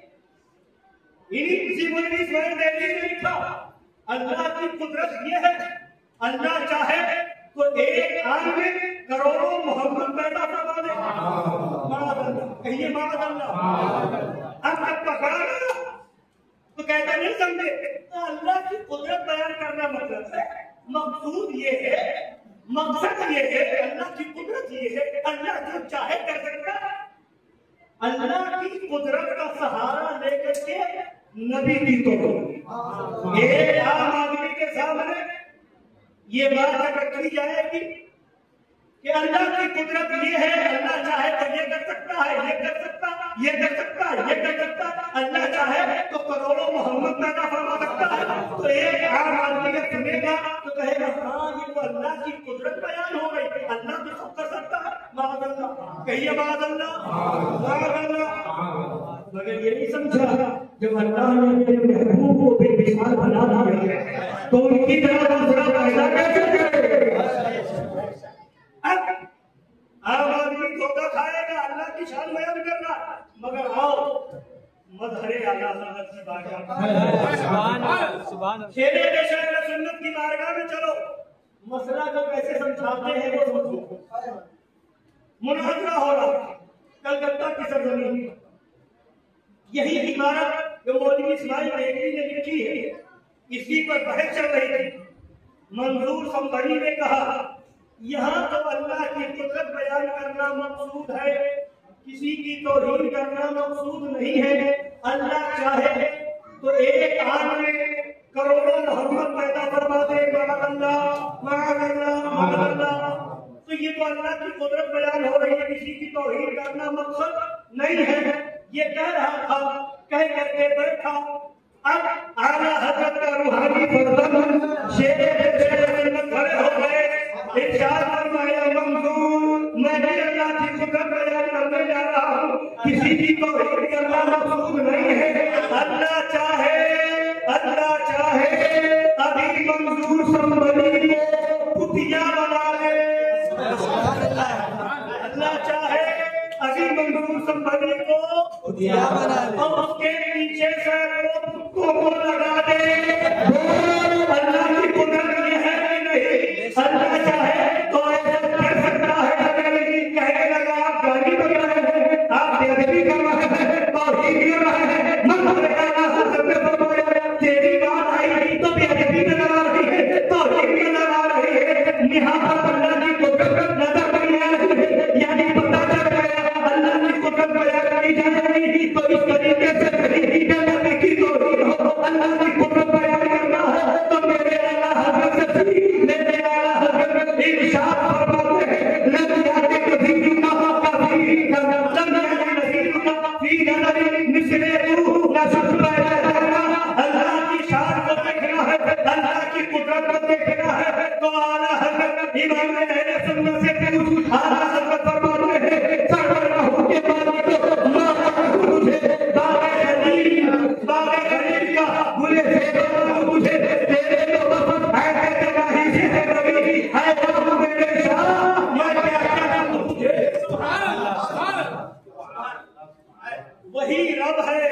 इन्हीं किसी मुल्क इस्माइल तहलवी ने लिखा, अल्लाह की कुदरत ये है, अल्लाह चाहे तो एक आग में करोड़ों मोहम्मद पैदा करवा दे। कहिए माअल्लाह। अब जब पकड़ा गया तो कहता नहीं समझे, तो अल्लाह की कुदरत बयान करना मतलब है, मकसूद ये है, मकसद ये है, अल्लाह की कुदरत ये है, अल्लाह जो चाहे कर सकता है। अल्लाह की कुदरत का सहारा लेकर के नबी की तो एक आम आदमी के सामने ये बात रखी जाएगी कि अल्लाह की कुदरत ये है, अल्लाह चाहे तो ये कर सकता है, ये कर सकता, ये कर सकता, ये कर सकता, अल्लाह चाहे तो करोड़ों मोहम्मद पैदा फरमा सकता है। तो एक आम आदमी का सुनेगा तो कहेगा हाँ ये तो अल्लाह की कुदरत बयान हो गई, अल्लाह तो सब कर सकता है। माअल्लाह, कहिए माअल्लाह, माअल्लाह। मगर ये नहीं समझा जब अल्लाह ने अपने महबूब को बेमिसाल बना दिया तो उनकी तरह दूसरा पैदा कैसे शेरे बेशक सुन्नत की बारगाह में चलो, मसला को कैसे समझाते हैं वो समझो। मुनाजरा हो रहा कलकत्ता की सरजमीन, यही इमारत जो मौलवी इस्माइल मेहदी ने लिखी है, इसी पर बहस चल रही थी। मंजूर संबरी ने कहा यहाँ तो अल्लाह की कुदरत बयान करना मकसूद है, किसी की तौहीन करना मकसूद नहीं है। अल्लाह चाहे तो एक आन में करोड़ों मोहम्मद पैदा फरमा दे, तो ये तो अल्लाह की कुदरत बयान हो रही है, किसी की तौहीन करना मकसद नहीं है। ये कह रहा था, कह करके बैठा। अब आला हज़रत का रूहानी फर्जंद शेर खड़े हो गए, इरशाद फरमाया मंजूर मैं भी अल्लाह की कुदरत बयान करने जा रहा हूँ, किसी की तौहीन करना मकसूद नहीं है। अल्लाह चाहे अभी मंजूर संबरी को कुतिया बना ले। अल्लाह चाहे अभी मंजूर संबरी को कुतिया बना ले और उसके पीछे से कुत्तों को लगा दे। अल्लाह की कुदरत ये है कि नहीं? अल्लाह चाहे तो ऐसा कर सकता है। कहने लगा आप गाली बजा रहे हैं, आप बेअदबी कर रहे हैं, तौहीन कर रहे हैं, तेरी बात आई तो बेअदबी नजर आ रही है, तौहीन नजर आ रही है, लिहाजा अल्लाह की कुदरत नजर नहीं आ रही है। यानी पता चल गया अल्लाह की कुदरत बयान की जाएगी तो इस तरीके से कहीं नबी की तौहीन हो। अल्लाह की कुदरत बयान करना है तो मेरे आला हज़रत से मेरे आला हज़रत इरशाद फरमाते हैं लम याति कभी ना कभी लम याति नज़ीर का फी नज़री मिसले रूह ना शुक्र। अल्लाह की शान को देखना है, अल्लाह की कुदरत को देखना है तो आला हज़रत इमाम अहले सुन्नत से पूछ। आला हज़रत फरमाते हैं सरवर महू के मालिक मुझे बाग़े खलील का गुले से मुझे तेरे तो बस है तबाही से कभी है बाबू मेरे शाह मैं क्या करूं तुझे। वही रब है,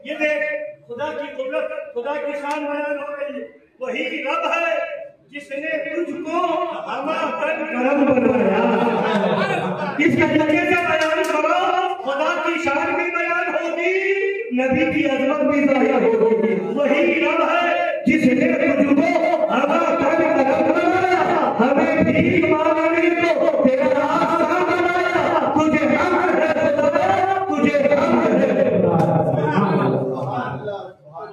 ये देख खुदा की कुदरत, खुदा की शान बयान हो रही है। वही रब है जिसने तुझको हमारा करम बनाया। इस तरीके से बयान करो, खुदा की शान भी बयान होगी, नबी की अजमत भी जाहिर होगी। वही रब है जिसने तुझको हमारा करम बनाया, हमें भी मांगने को तेरा रास्ता बनाया। तुझे हम है खुदा, तुझे हम है।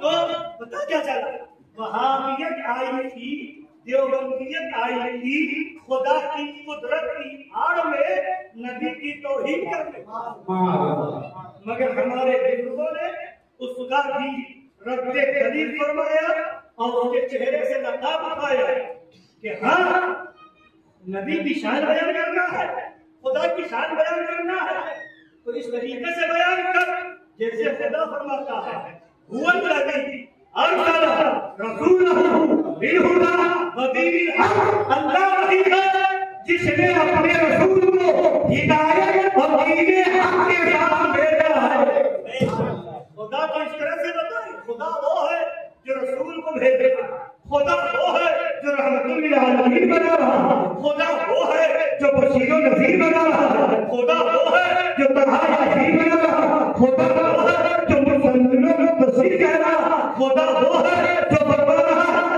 तो पता क्या चला, वहाबियत आई थी, देवबंदियत आई थी, खुदा की कुदरत की आड़ में नबी की तौहीन करने। मगर हमारे बुजुर्गों ने उसका भी रद्दे खलील फरमाया और उसके चेहरे से लताब उठाया कि हाँ नबी की शान बयान करना है, खुदा की शान बयान करना है तो इस तरीके से बयान कर जैसे खुदा फरमाता है अल्लाह वही है जिसने अपने रसूल को हिदायत और दीन हक के साथ भेजा है। खुदा तो इस तरह से बताए, खुदा वो है जो रसूल को भेजे, खुदा वो है जो रहमतुल लिल आलमीन बना रहा है, खुदा वो है जो बशीर व नज़ीर बना रहा है, खुदा वो है जो तहा यासीन बना रहा है, खुदा वो है जो मुसलमानों को बशीर कह रहा है, खुदा वो है जो बता रहा है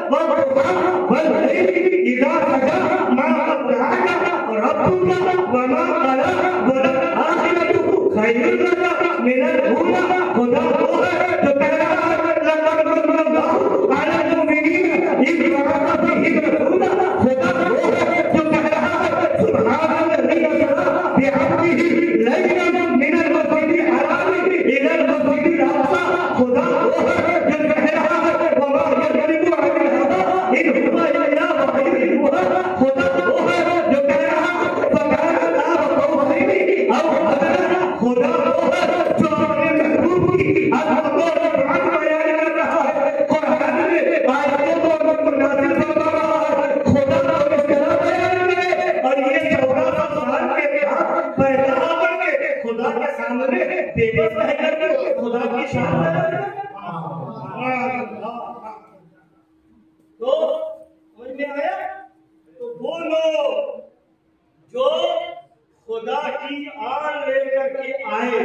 इज़ा सजा मा अब्राहा रब्बुका व मा कला वल आखिरतु खैरुन लका मिनल ऊला। खुदा वो है जो कह रहा है लक़द मन्नल्लाहु अला मुमिनीन इज़ बअथ फीहिम रसूला। खुदा वो है जो कह रहा है सुब्हानल्लज़ी अस्रा बिअब्दिही लैलन मिनल मस्जिदिल हराम इलल मस्जिदिल अक़सा। खुदा वो है जो कह रहा है वमा यज़लिबु अनिल हवा इन हुवा इल्ला वहयुन युहा। खुदा वो है जो कह रहा है फकान अल्लाह कौसैनी औ अदना। खुदा वो है जो अपने महबूब की अज़मत और शान बयान कर रहा है, कुरान में आयतों को नाज़िल फरमा रहा है। खुदा को इस तरह बयान करे और ये 1400 साल के बाद पैदा होकर के खुदा के सामने बेबस रह करके खुदा की शान बयान करे। तो समझ में आया? तो वो लोग जो खुदा की आड़ लेकर के आए,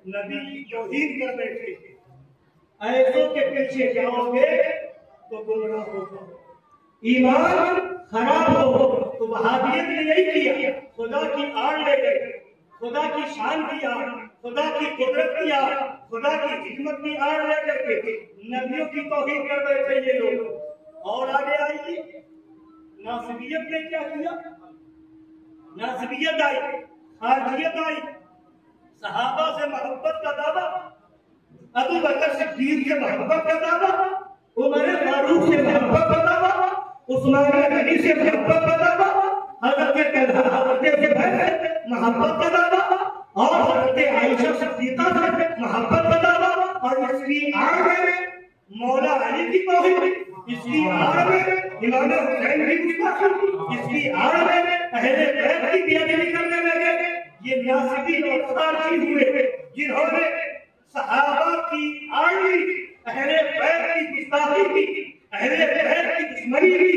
नबी की तौहीन कर बैठे, ऐसों के पीछे जाओगे तो गुमराह होगा, ईमान खराब हो। तो वहाबियत ने नहीं किया, खुदा की आड़ ले गए, खुदा की शान की आड़, खुदा की कुदरत की आड़, खुदा की हिकमत की आड़ ले करके नबियों की तौहीन कर बैठे ये लोग। और आगे आइए, नासिबियत ने क्या किया? नासिबियत आई, खारजियत आई, सहाबा से मोहब्बत का दावा, अबू बकर सिद्दीक से मोहब्बत का दावा, उमर फारूक से मोहब्बत का दावा, उस्मान गनी से मोहब्बत का दावा, हजरत मोहब्बत का दावा, और हजरत आयशा सिद्दीका से मोहब्बत का दावा। और इसकी आड़ में मौला अली की तौहीन, इसकी आड़ में इमाम हुसैन की गुस्ताखी, इसकी आड़ में अहले बैत की बेअदबी करने लगे। ये नासिबी और खारजी हुए जिन्होंने सहाबा की आड़ ली, अहले बैत की गुस्ताखी की, अहले बैत की दुश्मनी की,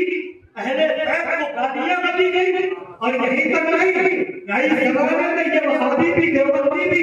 अहले बैत को गालियां दी गई। और यही तक नहीं, इस जमाने में ये वहाबी भी, देवबंदी भी,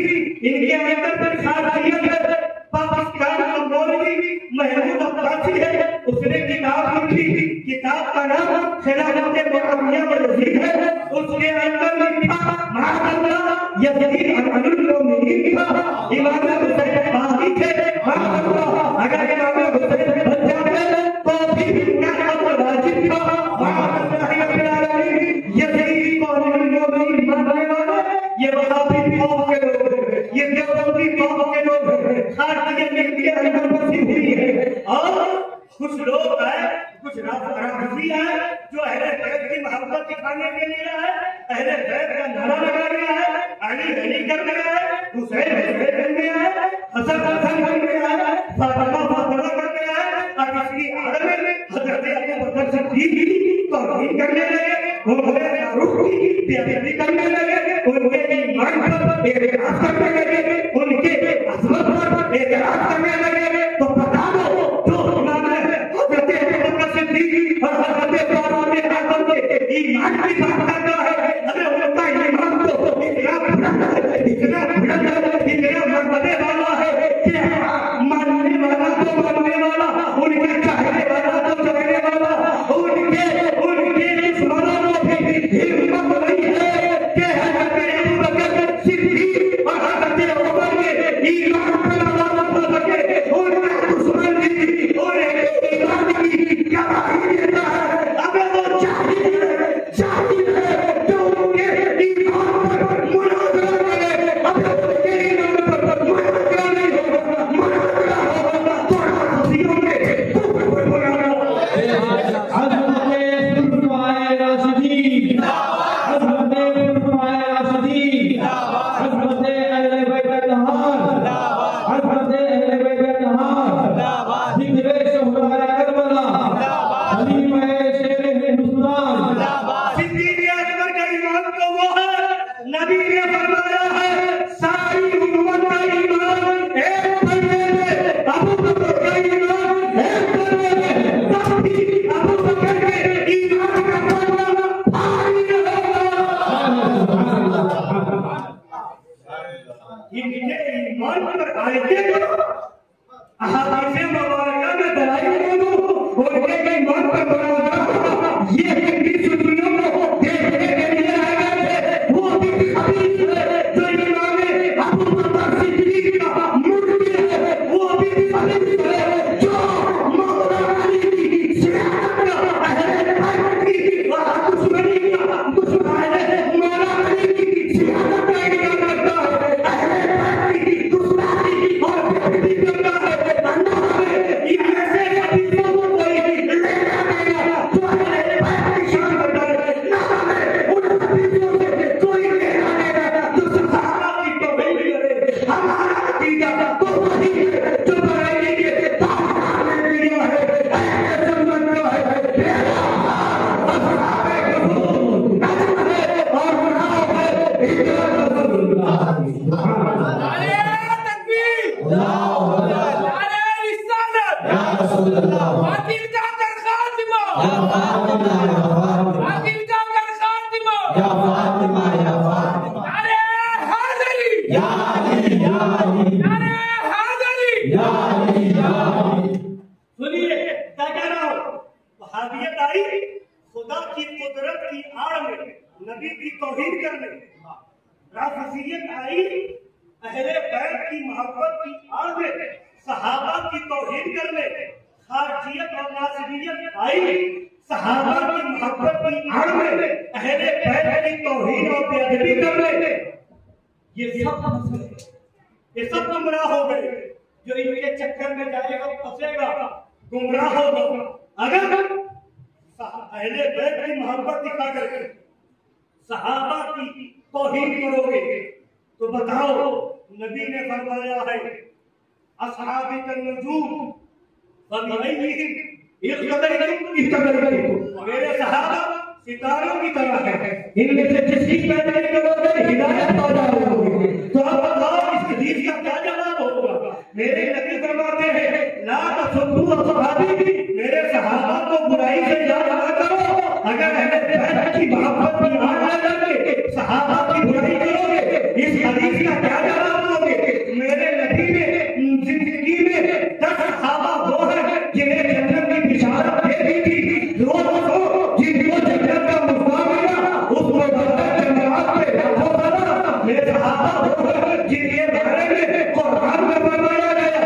इनके अंदर पर खारजियत है। पाकिस्तान का मौलवी महमूद अब्बासी है, उसने किताब लिखी, किताब का नाम खिलाफत मुअव्विया व यजीद है। उसके अंदर लिखा माअल्लाह यजीद अमीरुल मोमिनीन था, इमाम हुसैन बागी थे, माअल्लाह अगर इमाम हुसैन बच जाते तो भी उनका वाजिब था, माअल्लाह रब्बिल आलमीन। यजीद को अमीरुल मोमिनीन मानने वाले ये वहाबी कौम के लोग हैं, ये देवबंदी कौम के लोग हैं, खारजियत इनके अंदर बसी हुई है। और कुछ लोग हैं, कुछ राफिजी हैं जो अहले बैत की मोहब्बत दिखाने के लिए है, अहले बैत का नारा लगा रहा है, अली अली कर रहा है, हुसैन हुसैन कर रहा है, हसन हसन कर रहा है, फातिमा फातिमा कर रहा है। और इसकी आड़ में हजरत अबू बकर सिद्दीक की तौहीन करने लगे, उमर फारूक की बेअदबी करने लगे, उनके ईमान पर एतराज करने लगे, उनके अज़मत पर एतराज करने लगे। तो बता दो जो इमाम हजरत अबू बकर सिद्दीक और हजरत फारूक आज़म के ईमान की बात करता है, अरे उनका ईमान तो इतना बुलंद है, इतना मर्तबे वाला है कि मानने वाला तो मानने वाला, उनके चाहने वाला तो चाहने वाला, उनके दुश्मनों को भी हिम्मत नहीं है कि हजरत अबू बकर सिद्दीक और हजरत उमर के ईमान पर आवाज उठा सके। उनका दुश्मन भी उन्हें ईमान की गवाही देता है। अबे वो जाहिल है जो उनके ईमान पर मुनाज़रा करे, अबे उनके ईमान पर मुनाज़रा नहीं होगा, मुनाज़रा होगा तो राज़ियों में कुफ्र बनाना। नबी ने फरमाया है सारी उम्मत का ईमान एक बंदे में, अबू बकर का ईमान एक बंदे में, तब भी अबू बकर के ईमान का पलड़ा भारी रहेगा। इनके ईमान पर आयते अहादीस मुबारका में दलाइल दो, उनके ईमान पर मुनाज़रा ये हिंदी सुन्नियों को देखने के लिए आए थे। वो भी हदीस है जो इमाम अबू बकर सिद्दीक का मुर्दी है, वो भी हदीस है जो मौला अली की सियासत का अहले बैत की और दुश्मनी का दुश्मन है, मौला अली की सियासत का इनकार करता है, अहले बैत की दुश्मनी और या फातिमा या फातिमा। नारे हैदरी या अली या अली। नारे हैदरी या अली या अली। सुनिए क्या कह रहा हूं। वहाबियत आई खुदा की कुदरत की आड़ में नबी की तौहीन करने। राफिजियत आई अहले बैत की मोहब्बत की आड़ में सहाबा की तौहीन करने। खारजियत और नासिरियत आई सहाबा की मोहब्बत की आड़ में अहले बैत की तौहीन और बेअदबी करने। ये सब गुमराह हो गए। जो इनके चक्कर में जाएगा फंसेगा, गुमराह होगा। अगर अहले बैत की मोहब्बत दिखा करके सहाबा की तौहीन करोगे तो बताओ नबी ने फरमाया है अस्हाबी का नजूम मेरे सहाबा सितारों की तरह है, इनमें से जिसकी पैरवी करोगे हिदायत पा जाओगे। तो अब बताओ इस हदीस का क्या जवाब होगा। मेरे नबी फरमाते हैं ला तसुब्बू अस्हाबी, मेरे सहाबा को बुराई से याद ना करो। अगर अहले बैत की मोहब्बत की आड़ लगा के सहाबा की बुराई करोगे इस हदीस का क्या जवाब दोगे। मेरे नबी ने जिंदगी में 10 सहाबा वो है जिन्हें जन्नत की बिशारत दे दी थी। रोज जिनको जन्नत का मुफ्ता मिला उसको जमात पे वो बना। मेरे सहाबा वो है जिनके बारे में कुरान में फरमाया गया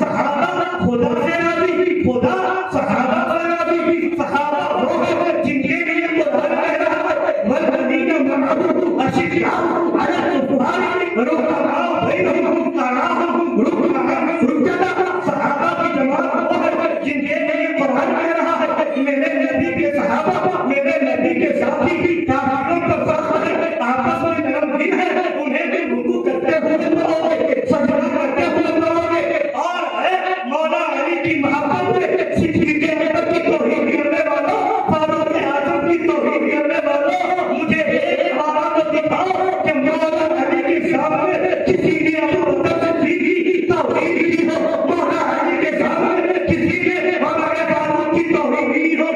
सहाबा खुदा से राजी, खुदा सहाबा से राजी। सहाबा वो है जिनके लिए कुरान कह रहा है वल्लज़ीना मअहू अशिद्दाउ अलल कुफ़ारि रुहमाउ बैनहुम तराहुम रुकअन सुजदा। सहाबा की जमात वो है जिनके लिए कुरान कह रहा है मेरे नबी के सहाबा, मेरे नबी के साथी काफिरों का साथ है, आपस में नरम दिल है। उन्हें भी रुकू करते हुए पाओगे, सजदा करते हुए पाओगे। और है मौला अली की मोहब्बत में सिद्दीक़ अकबर की तौहीन करने वालों, फारूक आज़म की तौहीन करने वालों, मुझे एक बात तो दिखाओ कि मौला अली के सामने किसी ने अबू बकर सिद्दीक़ की तौहीन की हो, मौला अली के सामने किसी ने हमारे फारूक की तौहीन की हो,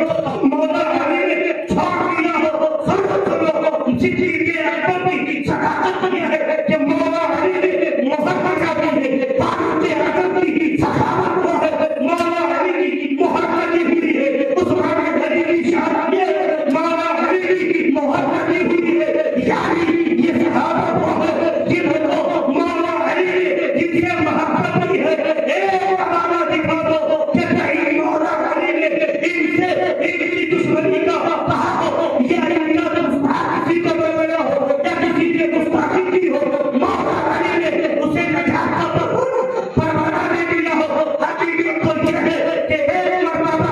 मौला अली ने छोड़ दिया हो। सिद्दीक़ अकबर की सदाकत है कि मौला अली ने मोहब्बत की है, फारूक आज़म की सखावत वो है, मौला अली की मोहब्बत हुई है, उस्मान गनी की शान है, मौला अली की मोहब्बत हुई है। यानी ये सहाबा वो है जिनको मौला अली ने जिनसे मोहब्बत की है। एक बहाना दिखा दो कि कहीं मौला अली ने इनसे इनकी दुश्मनी का कहा हो या इनका किसी को बनाया हो या किसी ने गुस्ताखी की हो। मौला अली ने उसे नजात का परवाना दे दिया हो। हकीकत तो यह है कि एक मरतबा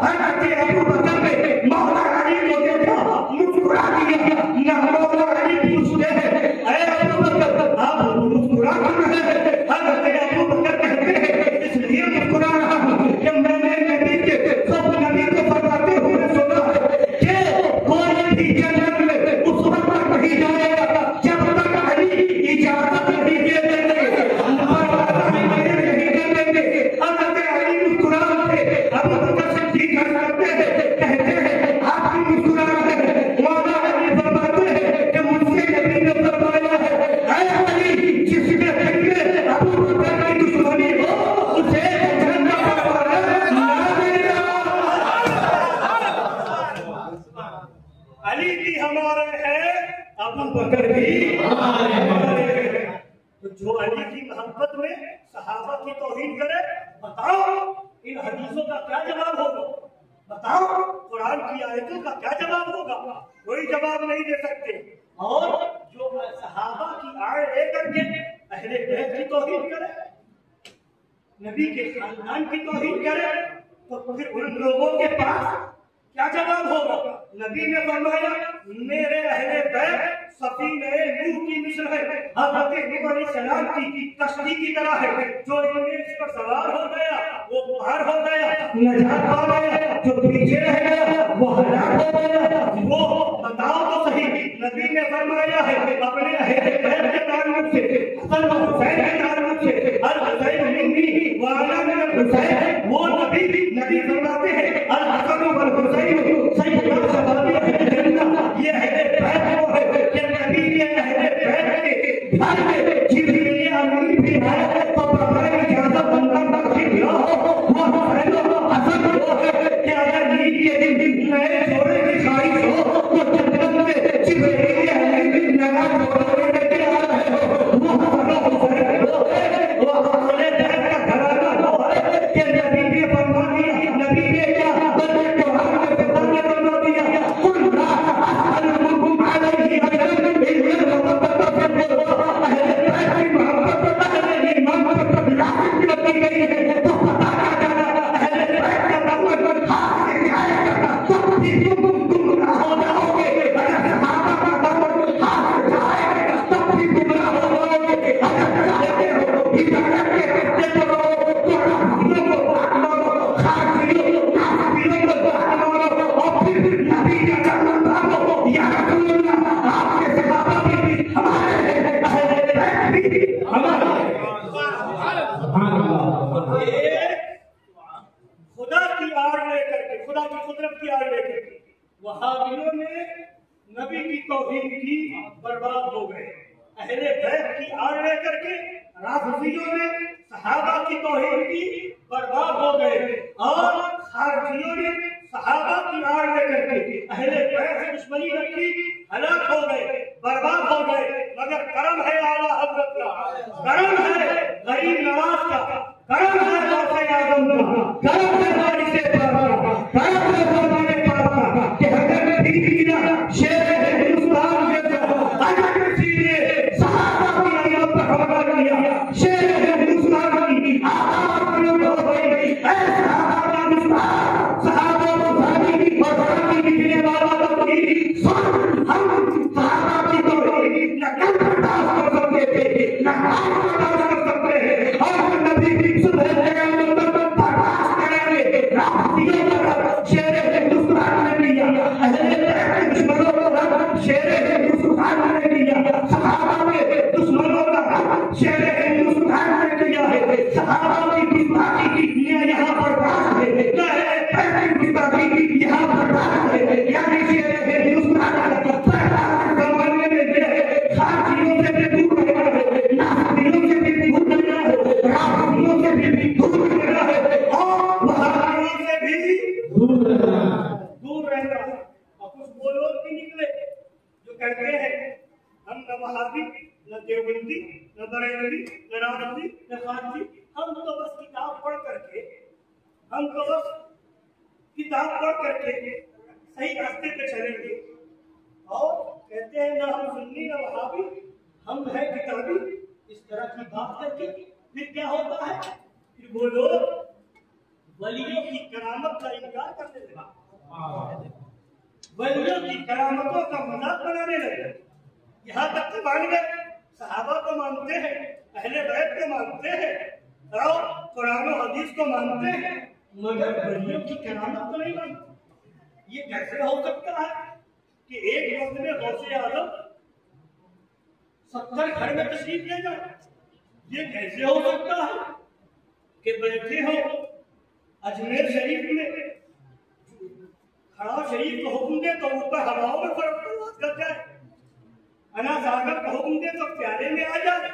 हज़रत अबू बकर ने मौला अली को देखा, मुस्कुरा दिया। ना मौला अली पूछते हैं ऐ अबू बकर आप मुस्कुरा क्यों रहे हैं। हज़रत अबू बकर कहते हैं इसलिए मुस्कुरा रहा हूं कि मैंने नबी के सब नबी को फरमाते हुए सुना है कि कोई भी जन्नत में उस वक्त नहीं जाएगा जब तक अली इजाजत नहीं दे देंगे, नहीं दे देंगे। हज़रत अली मुस्कुराते अबू बकर सिद्दीक़ करते हैं, कहते हैं आप भी मुस्कुरा रहे हैं। मौला अली फरमाते हैं कि मुझसे नबी ने फरमाया है ऐ अली जिसके दिल में अबू बकर की दुश्मनी हो उसे जन्नत का परवाना ना देना। अली भी हमारे हैं, अबू बकर भी हमारे हैं। तो जो अली की मोहब्बत में सहाबा की तौहीन करे बताओ इन हदीसों का क्या जवाब होगा। बताओ कुरान की आयतों का क्या जवाब होगा। कोई जवाब नहीं दे सकते। और जो सहाबा की आड़ लेकर के अहले बैत की तौहीन करे, नबी के खानदान की तौहीन करे तो फिर उन लोगों के पास क्या जवाब होगा। नबी ने फरमाया मेरे अहले बैत सफीने नूह की मिसल है, हज़रत नूह अलैहिस्सलाम की कश्ती की तरह है। जो इनमें इस पर सवार हो गया वो पार हो गया, नजात पा गया। जो पीछे रह गया वो हलाक हो गया। वो बताओ तो सही नबी ने फरमाया है अपने अहले बैत के ताल्लुक से, हसन व हुसैन के ताल्लुक से, अल हुसैन मिन्नी व अना मिनल हुसैन। वो नबी फरमाते हैं अल हसन व हुसैन वहाबियों ने नबी की तौहीन की, बर्बाद हो गए। अहले बैत की आड़ लेकर के राफिजियों ने सहाबा की तौहीन की, बर्बाद हो गए। और खारजियों ने सहाबा की आड़ लेकर के अहले बैत से दुश्मनी रखी, हलाक हो गए, बर्बाद हो गए। मगर करम है आला हजरत का, करम है गरीब नवाज का, करम है गौसे आजम का, करम है वारिसे पाक का, करम है ज़माने पाक का कि हजरत बीबीना शेर हिंदुस्तान के अगर सीधे सहाबा की आयत पर हमला किया, शेर हिंदुस्तान की आवाज़ हो गई। ऐसा सहाबा बुखारी की बुखारी लिखने वाला तकरीर सुन, हम सहाबा की तौहीन न कल बर्दाश्त कर सकते थे, न आज बर्दाश्त कर सकते हैं। और नबी की सुबह बर्दाश्त करेंगे। राफिजियों पर शेर हिंदुस्तान ने किया, अहले बैत दुश्मनों पर शेर हिंदुस्तान ने किया, सहाबा के दुश्मनों पर शेर हिंदुस्तान ने किया है। सहाबा की गुस्ताखी यहाँ पर बात है, गुस्ताखी यहाँ पर बात है। यानी शेर हिंदुस्तान जमाने में खारजियों से भी दूर रहना है, नास्तियों से भी दूर रहना है, राफिजियों से भी दूर रहना है, और वहाबियों से भी दूर रहना है। और कुछ वो लोग भी निकले जो कहते हैं हम न वहाबी, न देवबंदी, न बरेलवी, न रामबंदी, न खारजी, हम तो बस किताब पढ़ करके, हम तो बस किताब पढ़ करके सही रास्ते पे चलेंगे। और कहते हैं ना हम सुन्नी ना वहाबी, हम है किताबी। इस तरह की बात करके फिर क्या होता है, फिर वो लोग वलियों की करामत का इनकार करने लगे, वलियों की करामतों का मजाक बनाने लगे। यहाँ तक तो मान गए, सहाबा को मानते हैं, अहले बैत को मानते हैं, और कुरान और हदीस को मानते हैं, मगर वलियों की करामत को नहीं मानते। ये कैसे हो सकता है कि एक वक्त में गौसे आजम 70 घर में तशरीफ ले जाए? ये कैसे हो सकता है कि बैठे हो अजमेर शरीफ में, खड़ा शरीफ को हुक्म दे तो ऊपर हवाओं में फर्क कर जाए, अना सागर को हुक्म दे तो प्याले में आ जाए?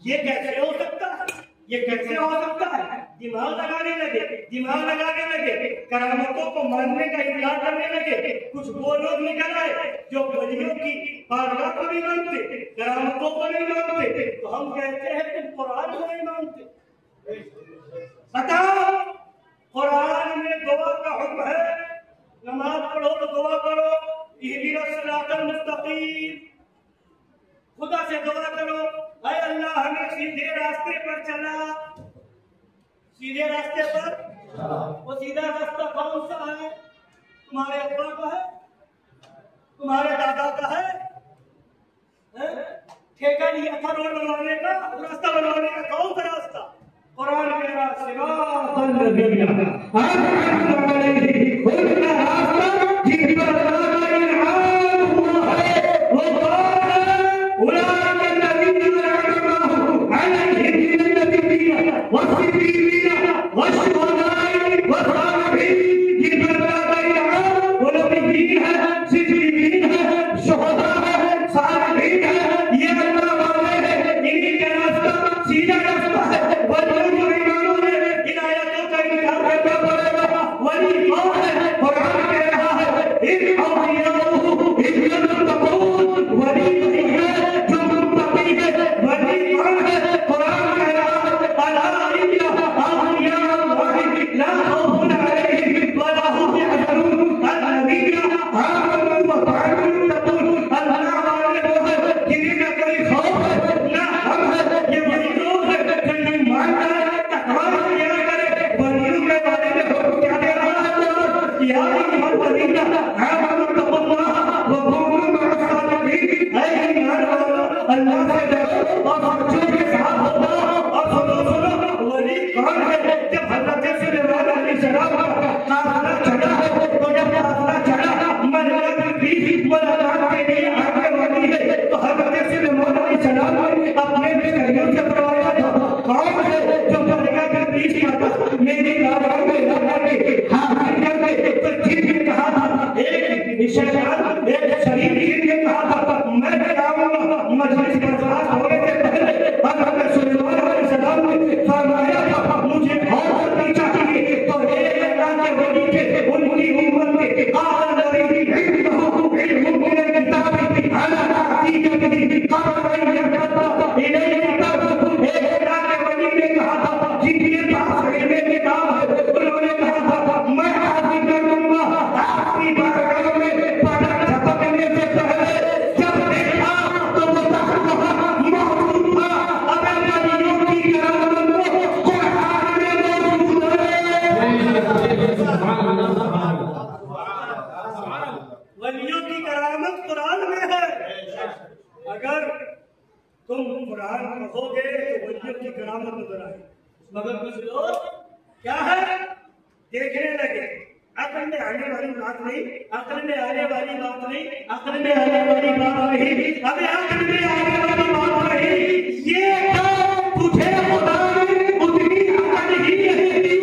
ये कैसे हो सकता है? ये कैसे हो सकता है? दिमाग लगाने लगे, करामतों को मानने का इनकार करने लगे। कुछ वो लोग निकल आए जो वलियों की बारगाह को नहीं मानते, करामतों को नहीं मानते। तो हम कहते हैं तुम कुरान को नहीं मानते। बताओ, कुरान में दुआ का हुक्म है, नमाज पढ़ो तो दुआ करो, इहदिना सिरातल मुस्तकीम, खुदा से दुआ करो, ऐ अल्लाह हमें सीधे रास्ते पर चला। सीधे रास्ते पर, वो सीधा रास्ता कौन सा है? तुम्हारे अब्बा का है, तुम्हारे दादा का है? ठेका लिया था रोड बनवाने का, रास्ता बनवाने का, कौन सा रास्ता? कुरान के रास्ते। वली कौन है? वलियों की करामत कुरान में है। अगर तुम कुरान पढ़ोगे तो वलियों की करामत नजर आएगी। मगर कुछ लोग क्या है, देखने लगे, अकल में आने वाली बात नहीं, अकल में आने वाली बात नहीं, अकल में आने वाली बात नहीं, अबे अकल में आने वाली बात नहीं, ये तो तुझे खुदा ने उतनी अकल ही नहीं दी।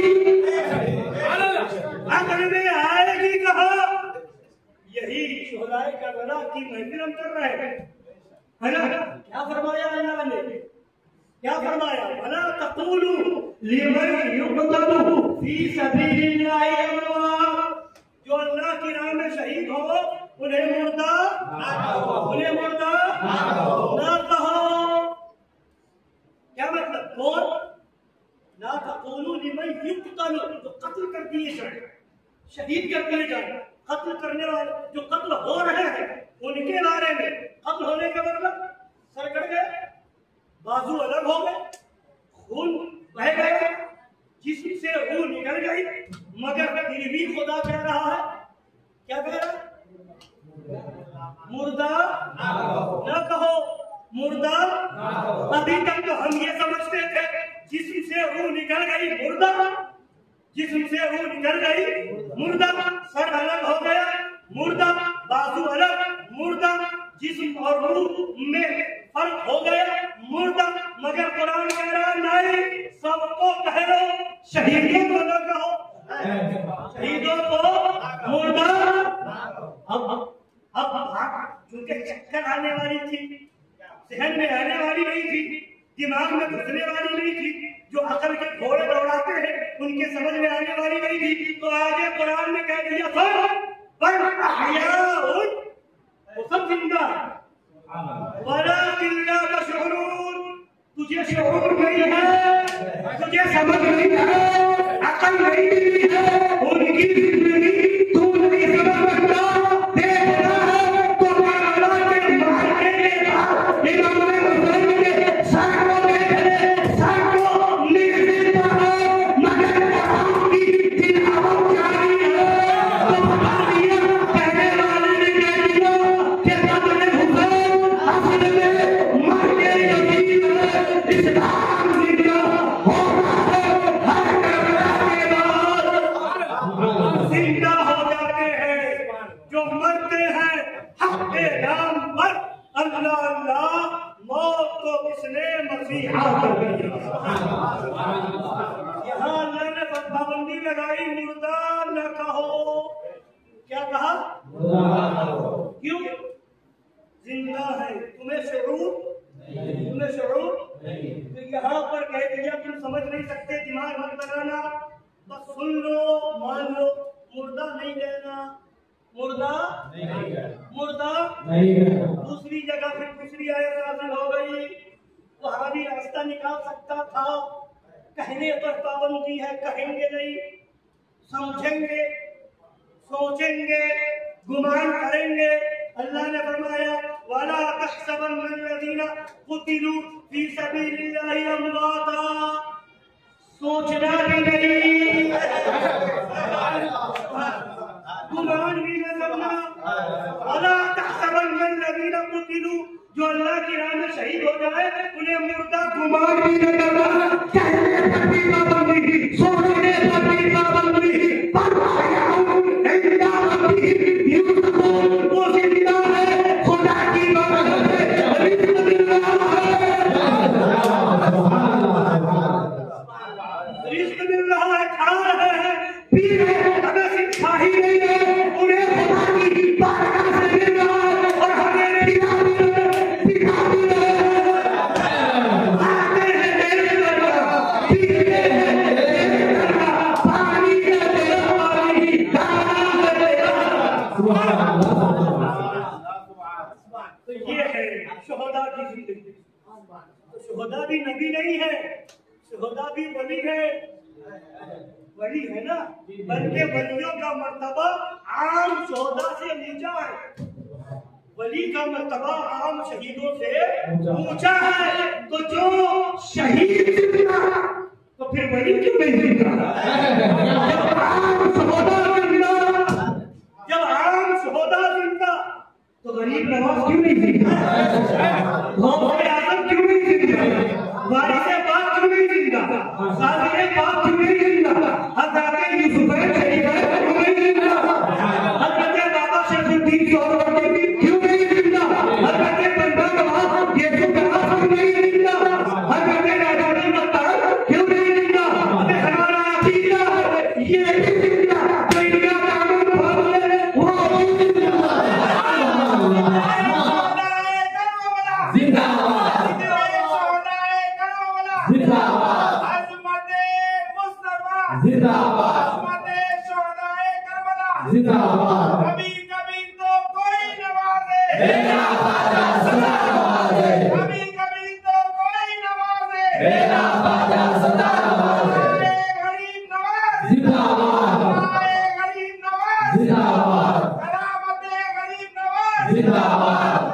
अकल में आएगी कहाँ? यही शुहदाए करबला की महफिल हम कर रहे हैं, है ना? क्या फरमाया अल्लाह ने? क्या फरमाया? वला तक़ूलू लिमन युक़तलू फी सबीलिल्लाहि अमवात। जो अल्लाह की राह में शहीद हो उन्हें मुर्दा ना कहो। क्या मतलब? कौन? ला तक़ूलू लिमन युक़तलू, जो कत्ल कर दिए जाए, शहीद कर दिए जाए, कत्ल करने वाले जो कत्ल हो रहे हैं उनके बारे में। कत्ल होने का मतलब सर कट गए, बाजू अलग हो गए, खून बह गया, जिस्म से रूह निकल गई, मगर फिर भी खुदा कह रहा है, क्या कह रहा है? मुर्दा न कहो, मुर्दा। अभी तक तो हम ये समझते थे जिस्म से रूह निकल गई मुर्दा, जिस्म से रूह निकल गई मुर्दा, सर अलग हो गया मुर्दा, बाजू अलग मुर्दा, जिस्म और रूह में फर्क हो गया मुर्दा। मगर कुरान कह रहा नहीं, सबको कह लो, शहीदों को न कहो, शहीदों को मुर्दा। अब क्योंकि चक्कर आने वाली थी, सहन में आने वाली नहीं थी, दिमाग में घुसने वाली नहीं थी, जो अकल के घोड़े दौड़ाते हैं उनके समझ में आने वाली नहीं थी, तो आगे कुरान ने कह दिया पर वो सब जिंदा, वलाकिन ला तशऊरून, तुझे शऊर नहीं है, तुझे समझ नहीं है, अकल नहीं है, उनकी जिंदगी तू नहीं समझ सकता। देखना है तो अल्लाह के मायके के बाद इमाम हुसैन के सर को देखने, सर को निकलता है, मगर कुरान की तिलावत जारी है। तो बता दिया, कहने वाले ने कह दिया कि बदले हुसैन असल में मर के यकीन है, इस्लाम जिंदा हो रहा है, हर करबला के बाद जिंदा हो जाते हैं जो मरते हैं हक के नाम पर। अल्लाह अल्लाह, मौत को किसने मसीहा कर दिया। यहाँ अल्लाह ने पाबंदी लगाई, मुर्दा न कहो। क्या कहा? क्यों? जिंदा है, तुम्हें शऊर, तुम्हें शऊर। तो यहाँ पर कह दिया तुम समझ नहीं सकते, दिमाग मत लगाना, बस सुन लो, मान लो, मुर्दा नहीं कहना, मुर्दा मुर्दा नहीं। दूसरी जगह फिर दूसरी आयत नाज़िल हो गई, वहां भी रास्ता निकाल सकता था, कहने पर पाबंदी है, कहेंगे नहीं, समझेंगे, सोचेंगे, गुमान करेंगे। अल्लाह ने फरमाया वला तहसबन्नल्लज़ीना कुतिलू फी सबीलिल्लाहि अमवाता, सोचना भी नहीं, गुमान भी न करना। अला तहसबन्नल्लज़ीना कुतिलू, जो अल्लाह की राह में शहीद हो जाए उन्हें मुर्दा गुमान भी न करना। कहने पर भी पाबंदी, सोचने पर भी पाबंदी, वो जिंदा है, खुदा की बात है, रिज़्क़ मिल रहा है, खा रहे हैं, पी रहे हैं, हमें सिखा ही नहीं है, उन्हें खुदा की बारगाह से मिल रहा है और हमें खिला भी रहे, पिला भी रहे, आते हैं मेरे दरबार, पीते हैं मेरे दरबार, पानी है तेरा पानी, दाना है तेरा। तो ये है शुहदा की जिंदगी। तो शुहदा भी नबी नहीं है, शुहदा भी वली है, वली है ना, बल्कि वलियों का मर्तबा आम शुहदा से ऊंचा है। वली का मर्तबा आम शहीदों से ऊंचा है। तो जो शहीद जिंदा तो फिर वली क्यों नहीं जिंदा? जब आम शुहदा जिंदा, जब आम शुहदा जिंदा तो गरीब नवाज क्यों नहीं जिंदा? गौसे आजम क्यों नहीं जिंदा? वारिसे पाक क्यों नहीं जिंदा? सादिरे पाक क्यों नहीं जिंदा? हज़रत यूसुफ शरीफ क्यों नहीं जिंदा? हज़रत बाबा शरफुद्दीन सोहरावर्दी क्यों नहीं जिंदा? हज़रत बंदा नवाज येसु नवाज क्यों नहीं जिंदा? हज़रत राजा मत्तार क्यों नहीं जिंदा? हमारा अकीदा है ये भी जिंदा, तो इनका कानून फॉलो वो कभी कभी तो कोई नवाजे, कभी कभी तो कोई नवाजे, गरीब नवाज, गरीब नवाज, करामते गरीब नवाज,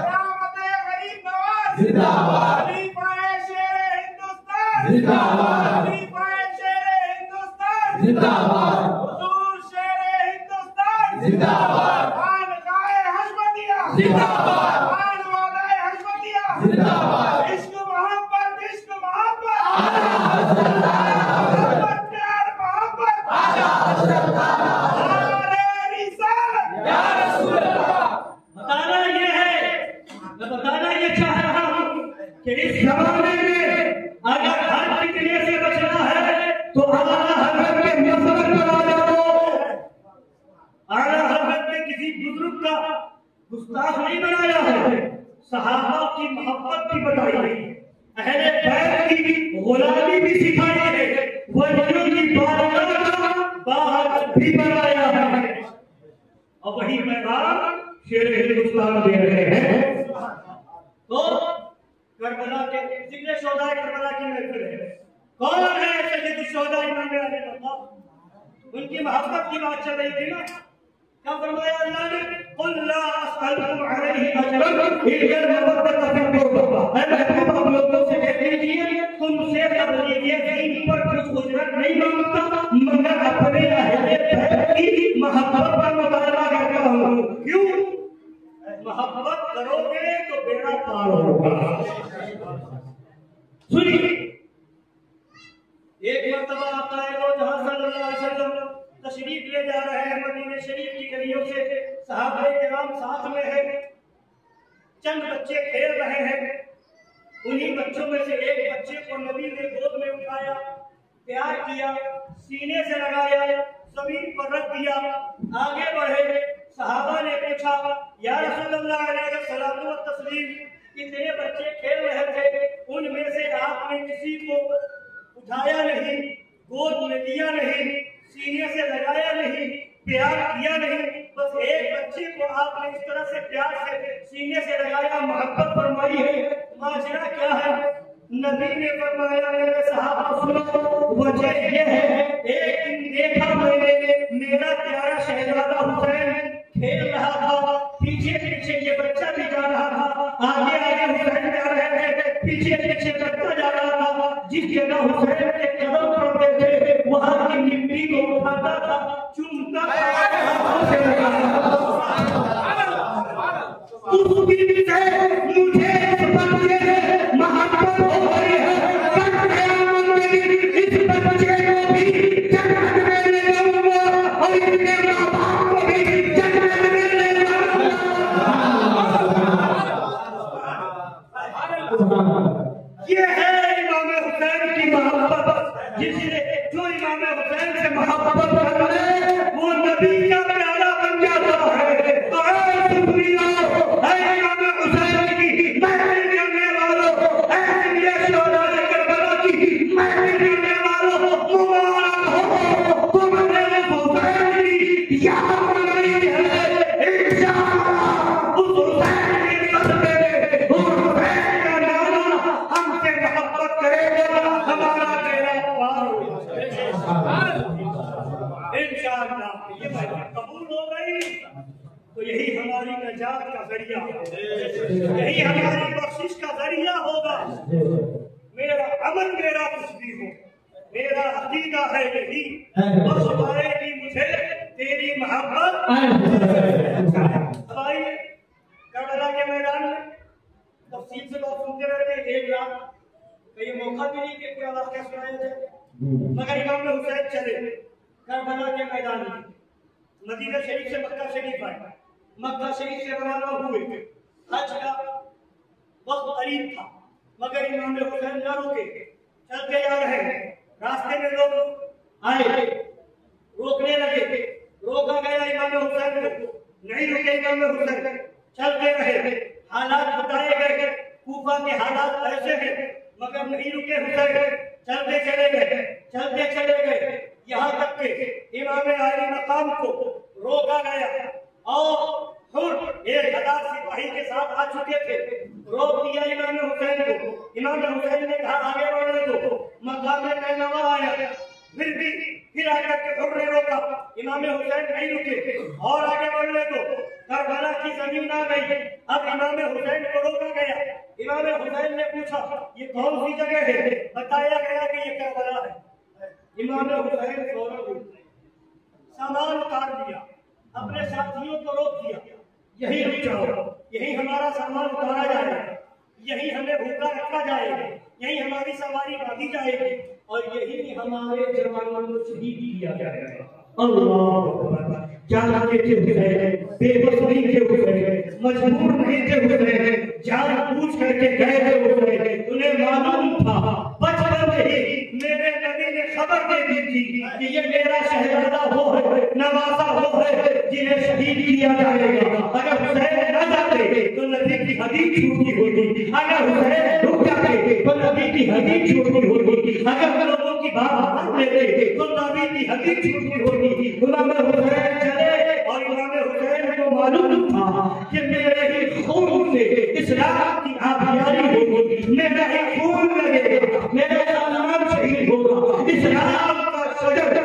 करामते गरीब नवाज, खलीफाए शेरे हिंदुस्तान, खलीफाए शेरे हिंदुस्तान, हुजूर शेरे हिंदुस्तान जिंदाबाद, खानकाए हशमतिया जिंदाबाद, खानवालाए हशमतिया जिंदाबाद, इश्क मोहब्बत, इश्क मोहब्बत, मोहब्बत प्यार मोहब्बत, रिसालत या रसूल अल्लाह। बताना ये है, मैं बताना ये चाह रहा हूँ कि इस जमाने में अगर हर फितने से बचना है तो आला हज़रत के मसलक पर आ जाओ। आला हज़रत ने किसी बुजुर्ग का गुस्ताख नहीं बनाया है, सहाबा की मोहब्बत भी बताई है, अहले बैत की गुलामी भी सिखाई है, वलियों की बारगाह का बाहर भी बनाया है, और वही पैगाम शेर हिंदुस्तान दे रहे हैं। तो करबला के जिक्र शोहदा करबला की महफिल है। कौन है सैयद शोहदा इमाम अली अल्लाह? उनकी मोहब्बत की बात चल रही थी ना। क्या फरमाया अल्लाह ने? कुल ला अस्अलुकुम अलैहि अजरन इल्ला मवद्दत फी कुर्बा। ऐ महबूब आप लोगों से कह दीजिए तुमसे तबलीग दीन पर कुछ उजरत नहीं मांगता, मगर अपने अहले बैत की मोहब्बत का मुतालबा करता हूं। क्यों? मोहब्बत करोगे तो बेड़ा पार होगा। सुनिए, एक मर्तबा आता है वो जहां सल्लल्लाहु अलैहि वसल्लम तशरीफ ले जा रहे हैं मदीने शरीफ की गलियों से, सहाबाए किराम साथ में है, चंद बच्चे खेल रहे हैं। उन्हीं बच्चों में से एक बच्चे को नबी ने गोद में उठाया, प्यार किया, सीने से लगाया, जमीन पर रख दिया, आगे बढ़े। सहाबा ने पूछा या रसूलल्लाह अलैहिस्सलातु व तस्लीम, इतने बच्चे खेल रहे थे, उनमें से आपने किसी को उठाया नहीं, गोद में लिया नहीं, सीने से लगाया नहीं, प्यार किया नहीं, बस एक बच्चे को आपने इस तरह से प्यार से सीने से लगाया, मोहब्बत फरमाई है, माजरा क्या है? नबी ने फरमाया मेरे सहाबा सुनो, वजह ये है, एक दिन देखा मैंने मेरा प्यारा शहजादा हुसैन खेल रहा था, पीछे पीछे ये बच्चा भी जा रहा था, आगे आगे हुसैन जा रहे थे, पीछे पीछे बच्चा जा रहा था। जिस जगह हुसैन के कदम पड़ते थे वहां की मिट्टी को उठाता था, चूमता था, उस दिन से मुझे इस बच्चे से मोहब्बत हो रही है। कल क़यामत के दिन इस बच्चे को भी जन्नत में ले जाऊंगा और इसके माँ बाप को भी जन्नत में ले जाऊंगा। ये है इमाम हुसैन की मोहब्बत। जिसने जो इमाम हुसैन से मोहब्बत करता है वो नबी का प्यारा बन जाता है। तो शुक्रिया है इमाम हुसैन की महफिल करने वालों, ऐसे शोहदाए करबला की महफिल करने वालों, मुबारक हो तुमने हुसैन की याद बनाई है। इंशाअल्लाह उस हुसैन के सदक़े में उस हुसैन का नाना हमसे मोहब्बत करेगा, हमारा तेरा पार होगा इंशाअल्लाह। ये बात कबूल हो गई तो यही हमारी नजात का जरिया, यही हमारी बख्शिश का जरिया होगा। मेरा अमल मेरा कुछ भी हो, मेरा अकीदा है यही, बस पाएगी मुझे तेरी मोहब्बत। अब आइए करबला के मैदान में तफसील से लोग सुनते रहते हैं, एक रात कहीं मौका भी नहीं कि कोई वाक़या सुनाया जाए, मगर इमाम हुसैन चले करबला के मैदान में। मदीना शरीफ से मक्का शरीफ आए, मक्का शरीफ से रवाना हुए। हज का वक्त करीब था मगर इमाम हुसैन न रुके, चलते जा रहे हैं। रास्ते में लोग आए, रोकने लगे, रोका गया इमाम हुसैन को, नहीं रुके इमाम हुसैन, चलते रहे। हालात बताए गए, कूफा के हालात ऐसे हैं मगर नहीं रुके हुसैन, चलते चले गए, चलते चले गए, यहाँ तक के इमाम आली मकाम को रोका गया और खुद 1000 सिपाही के साथ आ चुके थे। रोक दिया इमाम हुसैन को। इमाम हुसैन ने कहा आगे बढ़ने दो, मक्का में नवा आया, फिर आकर के खुद ने रोका। इमाम हुसैन नहीं रुके और आगे बढ़ने दो। करबला की जमीन आ गई, अब इमाम हुसैन को रोका गया। इमाम हुसैन ने पूछा ये कौन सी जगह है, बताया गया कि ये करबला है। इमाम हुसैन फौरन सामान उतार दिया, अपने साथियों को रोक दिया, यही रुक जाओ, यही हमारा सामान उतारा जाएगा, यही हमें भूखा रखा जाएगा, यही हमारी सवारी बांधी जाएगी और यही हमारे जवानों को शहीद किया जाएगा। अल्लाह अकबर। जान के हुसैन, बेबस नहीं थे हुसैन, मजबूर नहीं थे हुसैन, जान पूछ करके गए थे हुसैन। उन्हें मालूम था बचपन में ही मेरे नबी ने खबर दे दी थी कि ये मेरा शहजादा वो है, नवासा वो है जिन्हें शहीद किया जाएगा। अगर हुसैन न जाते तो नबी की हदीस छूटी होगी, अगर हुसैन रुक जाते तो नबी की हदीस छूटी होगी, अगर लोगों की बात मान लेते तो नबी की हदीस छूटी होगी। इमाम हुसैन चले और इमाम हुसैन को मालूम था कि मेरे ही खून से इस्लाम की आबियारी होगी, मेरा ही खून लगेगा, मेरा नाम शहीद होगा, इस्लाम का शजर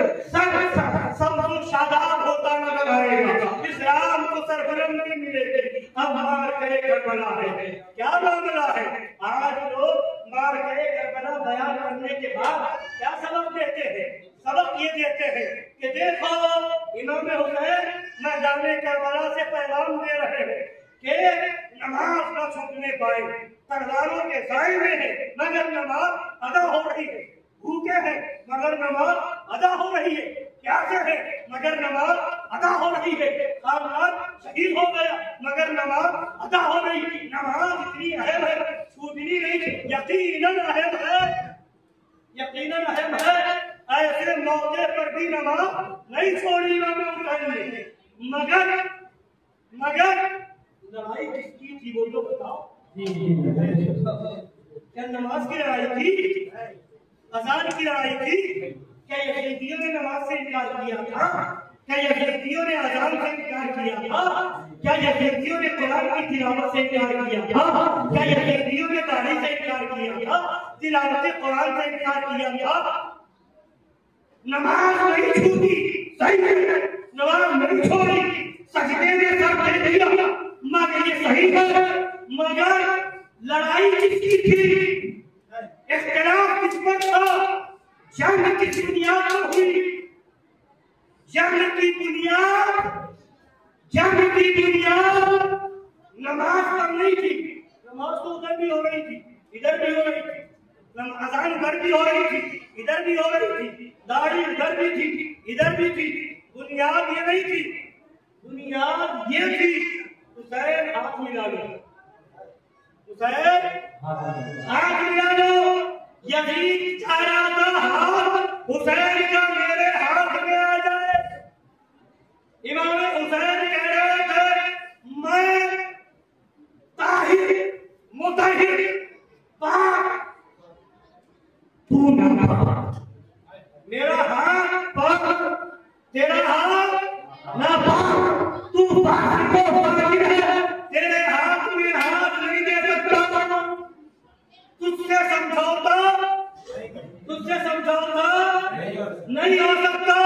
शादाब होता नजर आएगा, इस्लाम को सरबलंदी मिलेगी। अब मार करे करबला है, क्या मामला है? आज लोग मार करे करबला बयान करने के बाद क्या सबक देते हैं? सबक ये देते हैं कि देखो इमाम हुसैन मैदान करबला से पैगाम दे रहे हैं कि नमाज न छूटने पाए, तलवारों के साए में है मगर नमाज अदा हो रही है, भूखे हैं मगर नमाज अदा हो रही है, प्यासे है मगर नमाज अदा हो रही है, खानदान शहीद हो गया मगर नमाज अदा हो रही। नमाज इतनी अहम है, छूटनी नहीं, यकीनन अहम है, यकीनन अहम है। ऐसे मौके पर भी नमाज नहीं छोड़ी इमाम हुसैन ने, मगर लड़ाई किसकी थी वो तो बताओ। क्या नमाज की लड़ाई थी? अजान की लड़ाई थी? क्या यजीदियों ने नमाज से इनकार किया था? क्या यजीदियों ने अजान से इनकार किया था? क्या यजीदियों ने कुरान की तिलावत से इनकार किया था? क्या यजीदियों ने दाढ़ी से इनकार किया था? तिलावत कुरान से इनकार किया था? नमाज नहीं छूटी, सही है, नमाज नहीं छोड़ी, सजदे में सर दे दिया, मगर ये सही है, मगर लड़ाई किसकी थी? इख्तिलाफ किस पर था? जंग किस बुनियाद पर हुई? जंग की बुनियाद नमाज कम नहीं थी, नमाज तो उधर भी हो रही थी, इधर भी हो रही थी, अजान उधर भी हो रही थी, इधर भी हो रही थी, दाढ़ी उधर भी थी, इधर भी थी। बुनियाद ये नहीं थी, बुनियाद ये थी हुसैन हाथ मिला लो, हुसैन हाथ मिला लो। यजीद चाह रहा था हाथ हुसैन का मेरे हाथ में आ जाए। इमाम हुसैन कह रहे थे मैं ताहिर मुतहिर पाक, तू नापाक, मेरा हाथ पाक, तेरा हाथ नापाक, तू पाक को ताहिर है, तेरे हाथ में हाथ नहीं दे सकता। तुझसे समझौता नहीं हो सकता।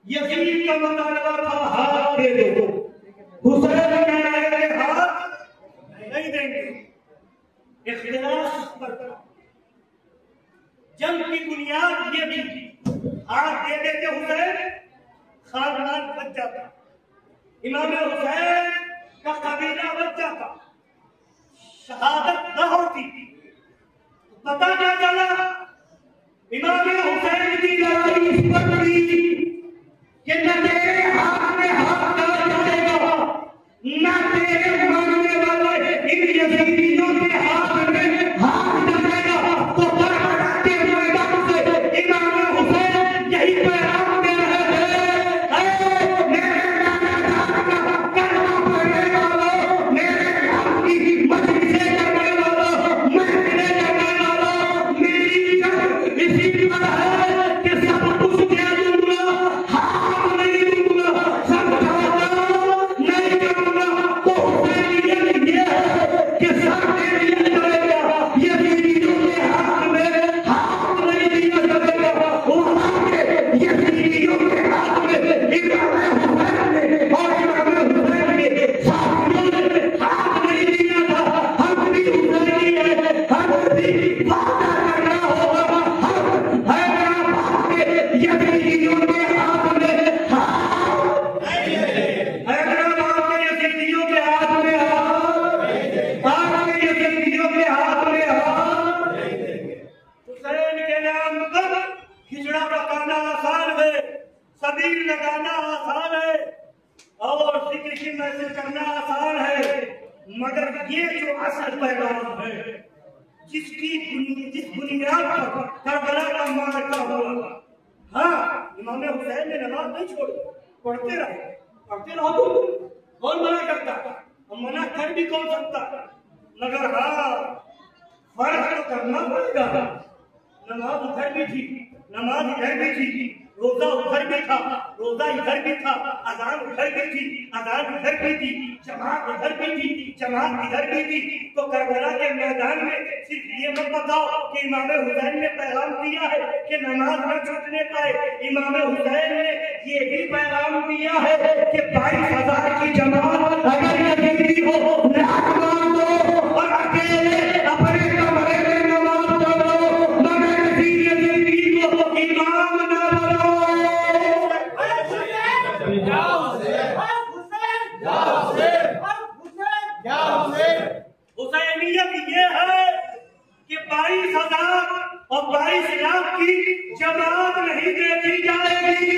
यजीद का मुतालबा था हाथ दे दो, हुसैन कह रहे थे हाथ नहीं देंगे। इख्तिलाफ पर जंग की बुनियाद ये थी, हाथ दे देते हुसैन खानदान बच जाता, इमाम हुसैन का कबीला बच जाता, शहादत न होती। पता क्या चला, इमाम हुसैन की लड़ाई इस पर थी कि न तेरे हाथ में हाथ डाला जाएगा, न तेरे मानने वाले इन यजीदियों के हाथ में हाथ डालेगा। तो करबला के मैदान से इमाम हुसैन यही पैगाम दे रहे थे, मेरे नाना का करना पड़ने वालों, मेरे घर की मजलिसें करने वालों, महफिलें करने वालों, मेरी जंग इसी पर है कि सब कुछ दे दूंगा, हाथ नहीं दूंगा, समझौता नहीं करूंगा। तो हुसैनियत ये है कि सर दे दिया जाएगा, यजीदियों के हाथ में हाथ नहीं दिया जाएगा। वहां के यजीदियों के हाथ में इमाम हुसैन ने और इमाम हुसैन के साथियों ने हाथ नहीं दिया था। हम भी हुसैनी है, हम भी वादा करना होगा, हम हैदराबाद के यजीदियों के हाथ में हाथ, हैदराबाद के यजीदियों के हाथ में हाथ, पाक के यजीदियों के हाथ में हाथ। हुसैन के नाम पर खिचड़ा पकाना आसान है, सबील लगाना आसान है और जिक्र की महफिल करना आसान है, मगर ये जो असल पैगाम है, जिस बुनियाद पर करबला का मामला हुआ। हाँ, इमाम हुसैन ने नमाज नहीं छोड़ी, पढ़ते रहो तुम, कौन मना करता, हम मना कर भी कौन सकता, मगर हाँ फर्क तो करना पड़ेगा। नमाज उधर भी थी, नमाज इधर भी थी, रोजा उधर भी था, रोजा इधर भी था, अजान उधर भी थी, अजान इधर भी थी, जमात उधर भी थी, जमात इधर भी थी। तो करबला के मैदान में सिर्फ ये मत बताओ कि इमाम हुसैन ने पैगाम दिया है कि नमाज न छूटने पाए, इमाम हुसैन ने ये भी पैगाम दिया है कि 22,000 की जमात अगर यजीदी हो लाख मान दो और अकेले अपने कमरे में नमाज पढ़ो, मगर किसी यजीदी को इमाम न बनो। हुसैनियत ये है कि 22,000 और 22 लाख की जमात नहीं देखी जाएगी।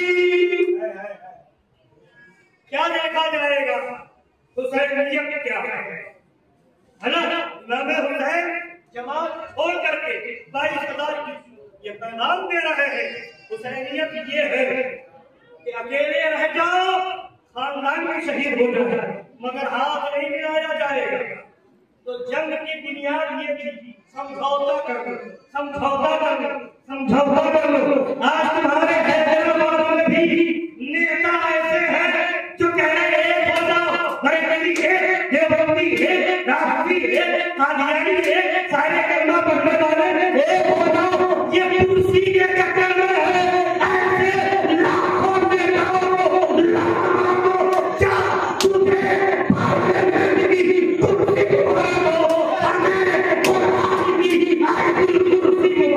क्या देखा जाएगा? हुसैनियत क्या है ना? इमाम हुसैन जमात छोड़ करके 22,000 की ये पैगाम दे रहे हैं। हुसैनियत ये है कि अकेले रह जाओ, खानदान में शहीद हो जाए, मगर हाथ नहीं मिलाया जाएगा। तो जंग की बुनियाद ये थी, समझौता कर लो, समझौता कर लो, समझौता कर लो। आज तुम्हारे हैदराबाद में भी नेता ऐसे हैं जो कह रहे हैं एक हो जाओ, बरेली है, देवबंदी है, राष्ट्री है, कादियानी है, सारे कलमा पढ़ने वाले एक हो जाओ। ये कुर्सी के चक्कर में है, ऐसे लाखों नेताओं को लाखों क्या तुझे पार्लियामेंट की कुर्सी को हमें कुरान की आयतुल कुर्सी को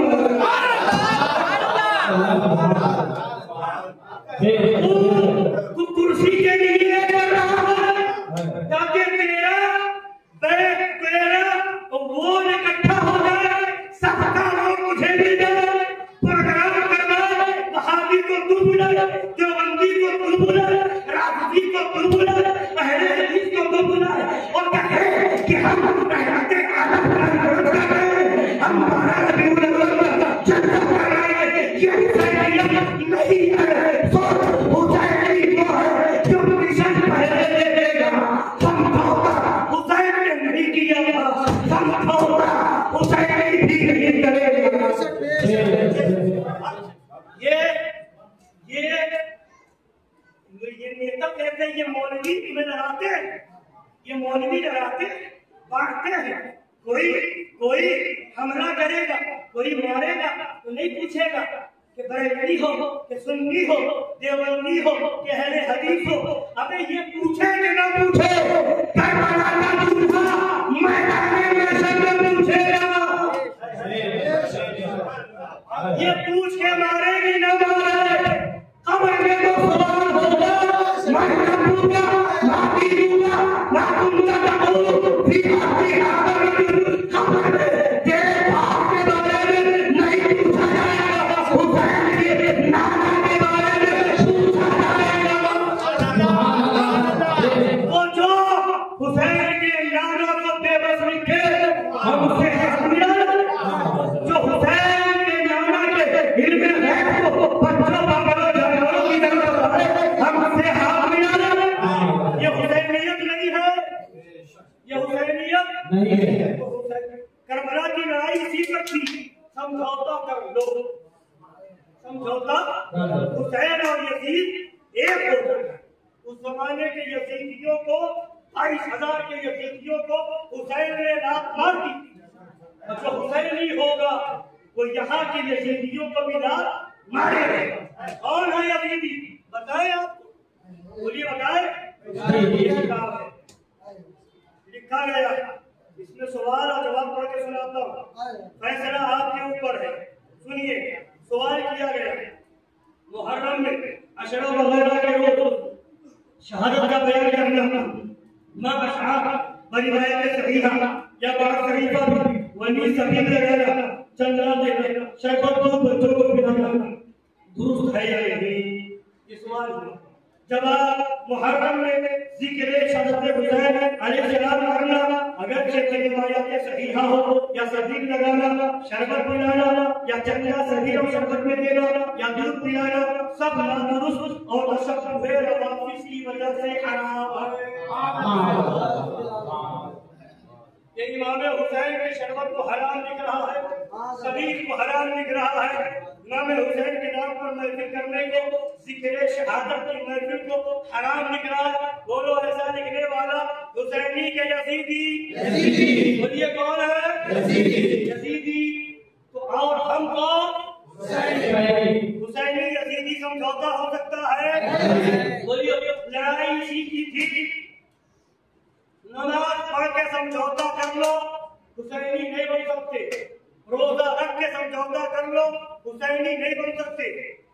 कुर्सी के लिए कर रहा है। क्यों बुलाए, अहले हदीस को बुलाए और कहे कि हम रहमते आलम का विरोध कर रहे हैं, हमारा रबीउल अव्वल जन्नत में आएंगे, ये हुसैनियत नहीं है। सो हुसैनी वो है जो मिशन पहले देगा। समझौता हुसैन ने नहीं किया, समझौता हुसैनी भी नहीं करेगा। ये नेता कहते हैं, ये मौलवी तुम्हें डराते हैं, ये मौलवी डराते बांटते हैं। कोई हमला करेगा, कोई मारेगा तो नहीं पूछेगा कि बरेलवी हो कि सुन्नी हो, देवबंदी हो कि अहले हदीस हो। अबे ये पूछे कि ना पूछे, करबला का पूछा, मैदान में पूछेगा, ये पूछ के मारेगी ना मारे, कब्र में तो सवाल होगा, मैं ना दूंगा, ना दूंगा, ना दूंगा, कब्र में तेरे बाप के बारे में नहीं पूछा जाएगा, हुसैन के नाना के बारे में पूछा जाएगा। वो जो हुसैन के नाना को बेबस लिखे, हमसे हक मिला, जो हुसैन के नाना के इल्म गैब को बच्चों बाबा जानवरों की तरह है, हमसे हक मिला। ये हुसैनियत नहीं है, ये हुसैनियत नहीं है। करबला की लड़ाई इसी पर थी, समझौता कर लो, समझौता। हुसैन और यजीद एक हो गए। उस जमाने के यजीदियों को 22,000 के यजीदियों को हुसैन ने लात मार दी। जो हुसैनी होगा वो यहाँ के यजीदियों को भी लात मारेगा। कौन है यजीदी बताए आपको, बोलिए बताए। लिखा गया, इसमें सवाल और जवाब पढ़ के सुनाता हूँ, फैसला आपके ऊपर है। सुनिए, सवाल किया गया, मुहर्रम में अशरा वगैरह के रोज शहादत का बयान करना, मां अशआर परिवार सहीहा या बात शरीफा वनी सभी लगाना, चंदा देना, शरबत को बच्चों को पिलाना दुरुस्त है या नहीं, ये सवाल हुआ। जवाब, मुहर्रम में जिक्र शहादत हुसैन अलैहिस्सलाम करना, अगर से रिवायत सहीहा हो, या सदीक लगाना, शरबत पिलाना, या चंदा सदीक शरबत में देना, या दूध पिलाना, सब नादुरुस्त और अशक हुए रवाफिज की वजह से हराम है। ये इमाम हुसैन के शरबत को हराम लिख रहा है, सदीक को हराम लिख रहा है। इमाम हुसैन के नाम पर महफिल करने को, जिक्र शहादत की महफिल को हराम लिख रहा है। बोलो, ऐसा लिखने वाला हुसैनी के यजीदी, बोलिए कौन है यजीदी। तो और हम कौन, हुसैनी यजीदी। समझौता हो सकता है, बोलिए। लड़ाई इसी की थी, नमाज पढ़ के समझौता कर लो, हुसैनी नहीं बन सकते। रोजा रख के समझौता कर लो, हुसैनी नहीं बन सकते।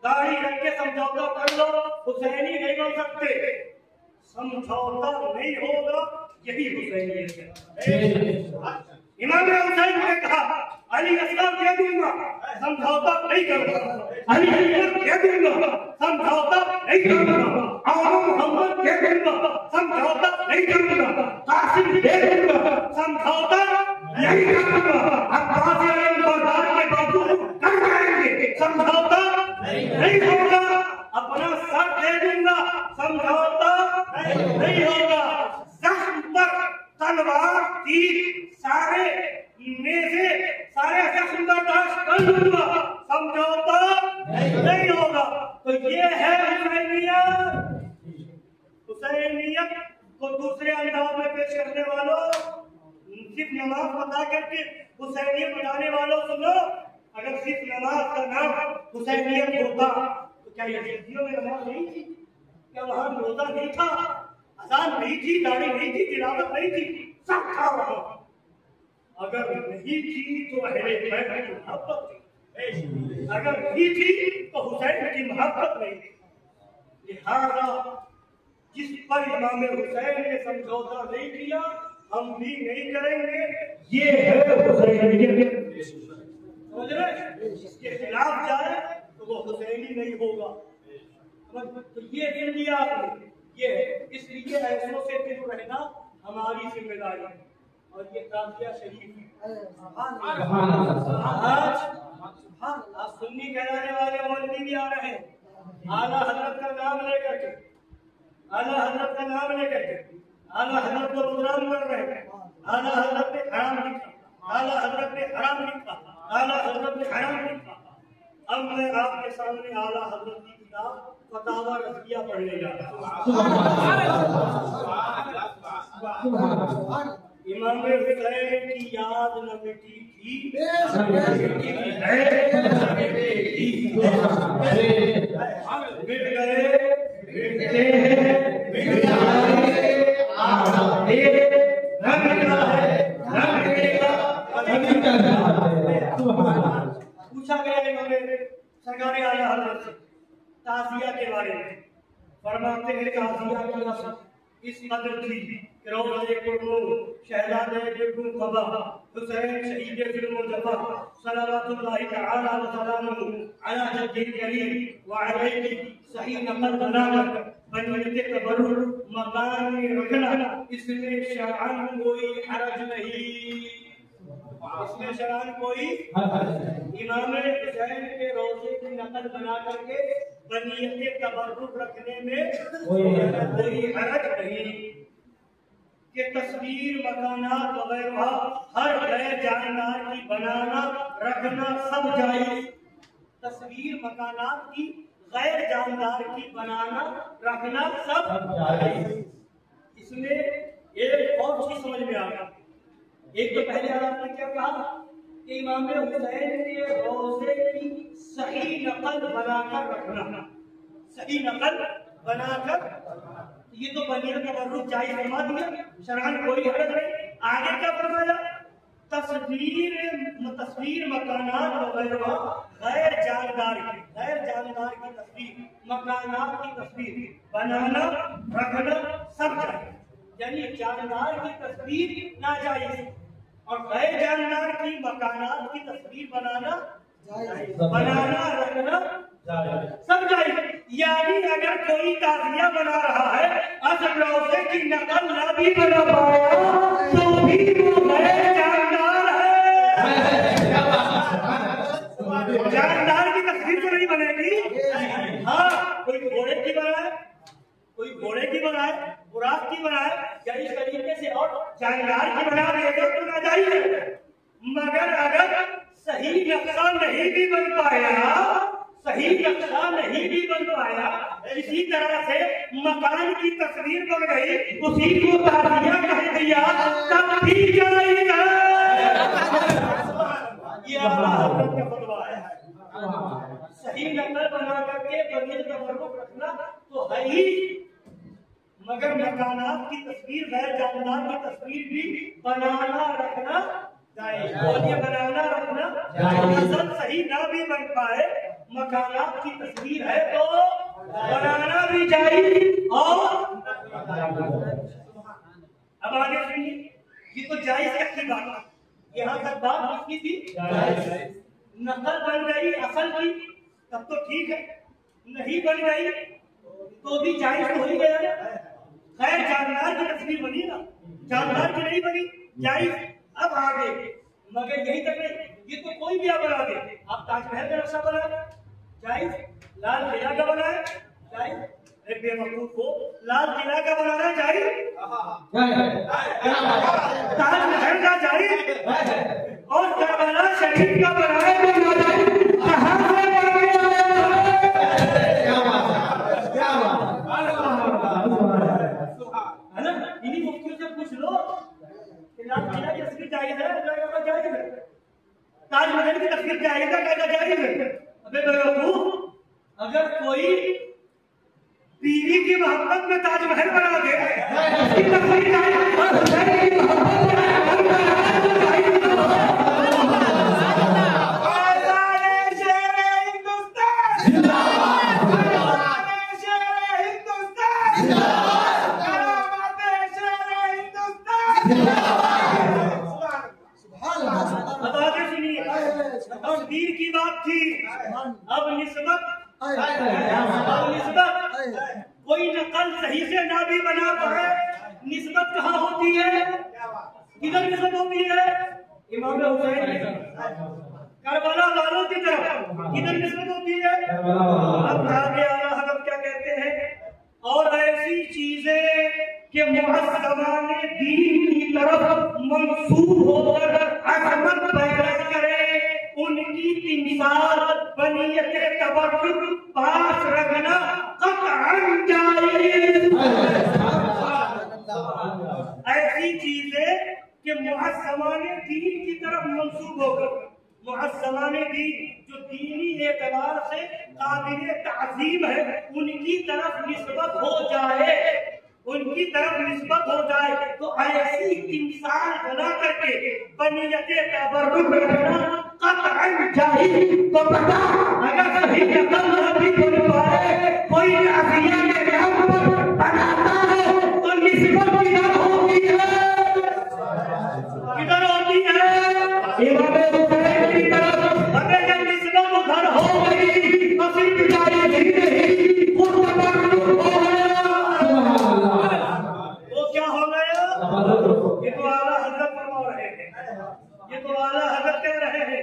दाढ़ी रख के समझौता कर लो, हुसैनी नहीं बन सकते। समझौता नहीं होगा, यही हुसैनियत है। इमाम हुसैन ने कहा, अली असगर दे दूंगा, समझौता नहीं करूंगा। अली असगर दे दूंगा, समझौता नहीं करूंगा। मोहम्मद दे दूंगा, समझौता नहीं करूंगा। कासिम दे दूंगा, समझौता नहीं करूंगा। अब्बास बाजार के बाबू कर जाएंगे, समझौता नहीं होगा। अपना सर दे दूंगा, समझौता नहीं होगा। जख्म पर तलवार तीर सारे नेज़े सारे जख्म बर्दाश्त कर लूंगा, समझौता नहीं होगा। तो ये है हुसैनियत। हुसैनियत को दूसरे अंदाज में पेश करने वालों, सिर्फ नमाज बता करके हुसैनियत बताने वालों सुनो, अगर सिर्फ नमाज का नाम हुसैनियत होता तो क्या यजीदियों में नमाज नहीं थी? क्या वहां रोजा नहीं था, अजान नहीं थी, दाढ़ी नहीं थी, तिलावत नहीं थी, सब था वहां। अगर नहीं थी तो अहले बैत की मोहब्बत थी, अगर नहीं थी तो हुसैन की मोहब्बत नहीं थी। लिहाजा जिस पर इमाम हुसैन ने समझौता नहीं किया, हम भी नहीं करेंगे। ये है हुसैनियत। समझ रहे? इसके खिलाफ जाए तो वो हुसैनी नहीं होगा। तो ये सुन लिया आपने, ये इसलिए ऐसों से दूर रहना हमारी जिम्मेदारी है। और ये ताज़िया शरीफ आज सुन्नी कहलाने वाले मौलवी भी आ रहे हैं, आला हजरत का नाम लेकर के, आला हजरत का नाम लेकर के आला हजरत को बदनाम कर रहे हैं। आला हजरत ने हराम लिखा, आला हजरत ने हराम लिखा, आला हजरत ने हराम लिखा। अब मैं आपके सामने आला हजरत की किताब फतावा रज़िया पढ़ने जा रहा हूँ। इमाम हुसैन की याद न मिटी थी, मिट गए मिटते हैं, मिट जाएंगे रंग मिटा है, रंग मिटेगा। पूछा गया इमाम सरकार आला हज़रत से ताज़िया के बारे में। फरमाते हैं ताज़िया की लफ्ज़ इस कदर थी कि रोज़े कुर्बान शहज़ादे बिल्कुल क़बा हुसैन शहीद ज़ुल्मुज़फ़ा सल्लल्लाहु तआला व सलामुहु अला जद्दिल करीम व अलैहि सही नक़ल बनाकर बनियत तबर्रुक मकान में रखना, इसमें शरअन कोई हरज नहीं, इसमें शरअन कोई इमाम हुसैन के रोज़े की नक़ल बना करके बनियत तबर्रुक रखने में कोई हरज नहीं। कि तस्वीर मकानात वगैरह हर गैर जानदार की बनाना रखना सब जायज। तस्वीर मकानात की गैर जानदार की बनाना रखना सब जायज। इसमें एक और चीज समझ में आ गया। एक तो पहले आपने क्या कहा कि इमाम हुसैन के रोज़े की सही नकल बनाकर रखना, सही नकल बनाकर, ये तो बनियत तबर्रुक जायज फरमा दिया, शरअन कोई हरज नहीं। आगे क्या फरमाया? तस्वीर मकानात वगैरह गैर जानदार की तस्वीर मकानात की तस्वीर बनाना रखना सब जायज। यानी जानदार की तस्वीर नाजायज और गैर जानदार की मकानात की तस्वीर बनाना रखना सब जायज। यानी अगर कोई ताज़िया बना रहा है असल रोज़े की नकल ना भी बना पाया तो भी वो गैर जानदार है। जानदार की तस्वीर तो नहीं बनेगी। हाँ, कोई घोड़े की बनाए, कोई घोड़े की बनाए, बुराक की बनाए या इस तरीके से और जानदार की बना देगा तो नाजायज है। मगर अगर सही नक्शा नहीं भी बन पाया, सही नक्शा नहीं भी बन पाया, इसी तरह से मकान की तस्वीर बन गई, उसी को ताज़िया कह दिया, तब भी जायज है। ये आला हज़रत का फतवा है। सही नकल बना करके बनियत तबर्रुक रखना तो है ही, मगर मकानात की तस्वीर गैर जानदार की तस्वीर भी बनाना रखना जायज। और ये बनाना रखना असल सही ना भी बन पाए, मकानात की तस्वीर है तो बनाना भी जायज। और अब आगे सुनिए, ये तो जायज की बात है। यहाँ तक बात किसकी थी? नकल बन गई असल की तब तो ठीक है, नहीं बन गई तो भी जायज तो हो ही गया। खैर जानदार की तस्वीर बनी ना, जानदार की नहीं बनी जायज। अब आगे मगर यही तक नहीं, ये तो कोई भी आप बना दे, आप ताजमहल का नक्शा बनाए जायज, लाल किला का बनाए जायज, अरे बेवकूफ को लाल किला का बनाना जायज, ताजमहल का जायज और करबला शरीफ का बनाए तो नाजायज। कहां से बन है ना? इन्हीं मुफ्तियों से पूछ लो कि लाल किला की तस्वीर जायज है, जायज है, ताजमहल की तस्वीर जायज है, कहना जायज है। अबे बेवकूफ, अगर कोई बीवी की मोहब्बत में ताजमहल बना दे उसकी तस्वीर जायज है, हुसैन की मोहब्बत में तकदीर की बात थी। अब निस्बत कोई नकल सही से ना भी बना पाए, निस्बत कहाँ होती है, किधर निस्बत होती है, इमाम हुसैन करबला वालों की तरफ किधर निस्बत होती है। अब आगे आला हज़रत क्या कहते हैं, और ऐसी चीजें कि मुअज़्ज़माने दीन की तरफ मंसूब होकर अज़मत पैदा करे, उनकी तिमसाल बनियत तबर्रुक पास रखना क़त्अन जायज़। ऐसी चीजें कि मुअज़्ज़माने दीन की तरफ मंसूब होकर, मुअज़्ज़माने दीन जो दीनी एतबार से काबिल ताज़ीम है, उनकी तरफ निस्बत हो जाए, उनकी तरफ निस्बत हो जाए, तो ऐसी तिमसाल बना करके बनियत तबर्रुक रखना क़त्अन जायज़। तो बता, अगर सही नकल ना भी बन पाए, कोई ताज़िया के नाम पर बनाता है, तो निस्बत किधर होती है, किधर होती है, इमाम हुसैन की तरफ। अगर जब निस्बत उधर हो गई तो फिर जायज़ ही नहीं, वो तबर्रुक हो गया। वो क्या हो गया, ये तो आला हज़रत फरमा रहे हैं, ये तो आला हज़रत कह रहे हैं।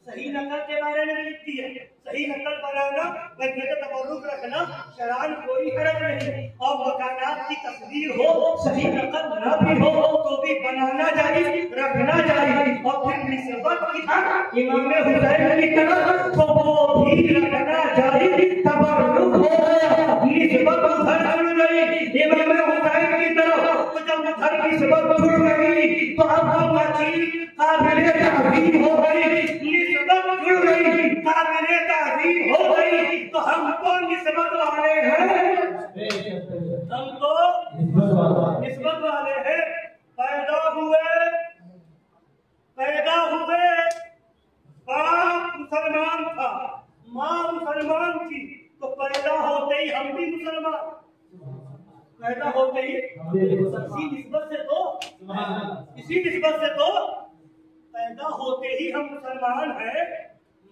सही नकल के बारे में लिखती है, सही नकल बनाना, बनियत तबर्रुक रखना शरअन कोई हरज नहीं, और मकानात की तस्वीर हो, सही नकल ना भी हो तो भी बनाना चाहिए, रखना चाहिए, और फिर निस्बत किधर, इमाम हुसैन की तरफ, तो वो भी रखना चाहिए। तबर्रुक हो गया, निस्बत उधर जुड़ गई इमाम हुसैन की तरफ, तो जब उधर निस्बत जुड़ गई तो अब वो चीज काबिल ताज़ीम हो गई, निस्बत जुड़ गई, काबिल ताज़ीम हो गई, तो हम तो निस्बत वाले हैं, हम तो निस्बत वाले हैं। पैदा हुए बाप मुसलमान था, माँ मुसलमान थी, तो पैदा होते ही हम भी मुसलमान, पैदा होते ही इसी निस्बत से तो पैदा होते ही हम मुसलमान हैं,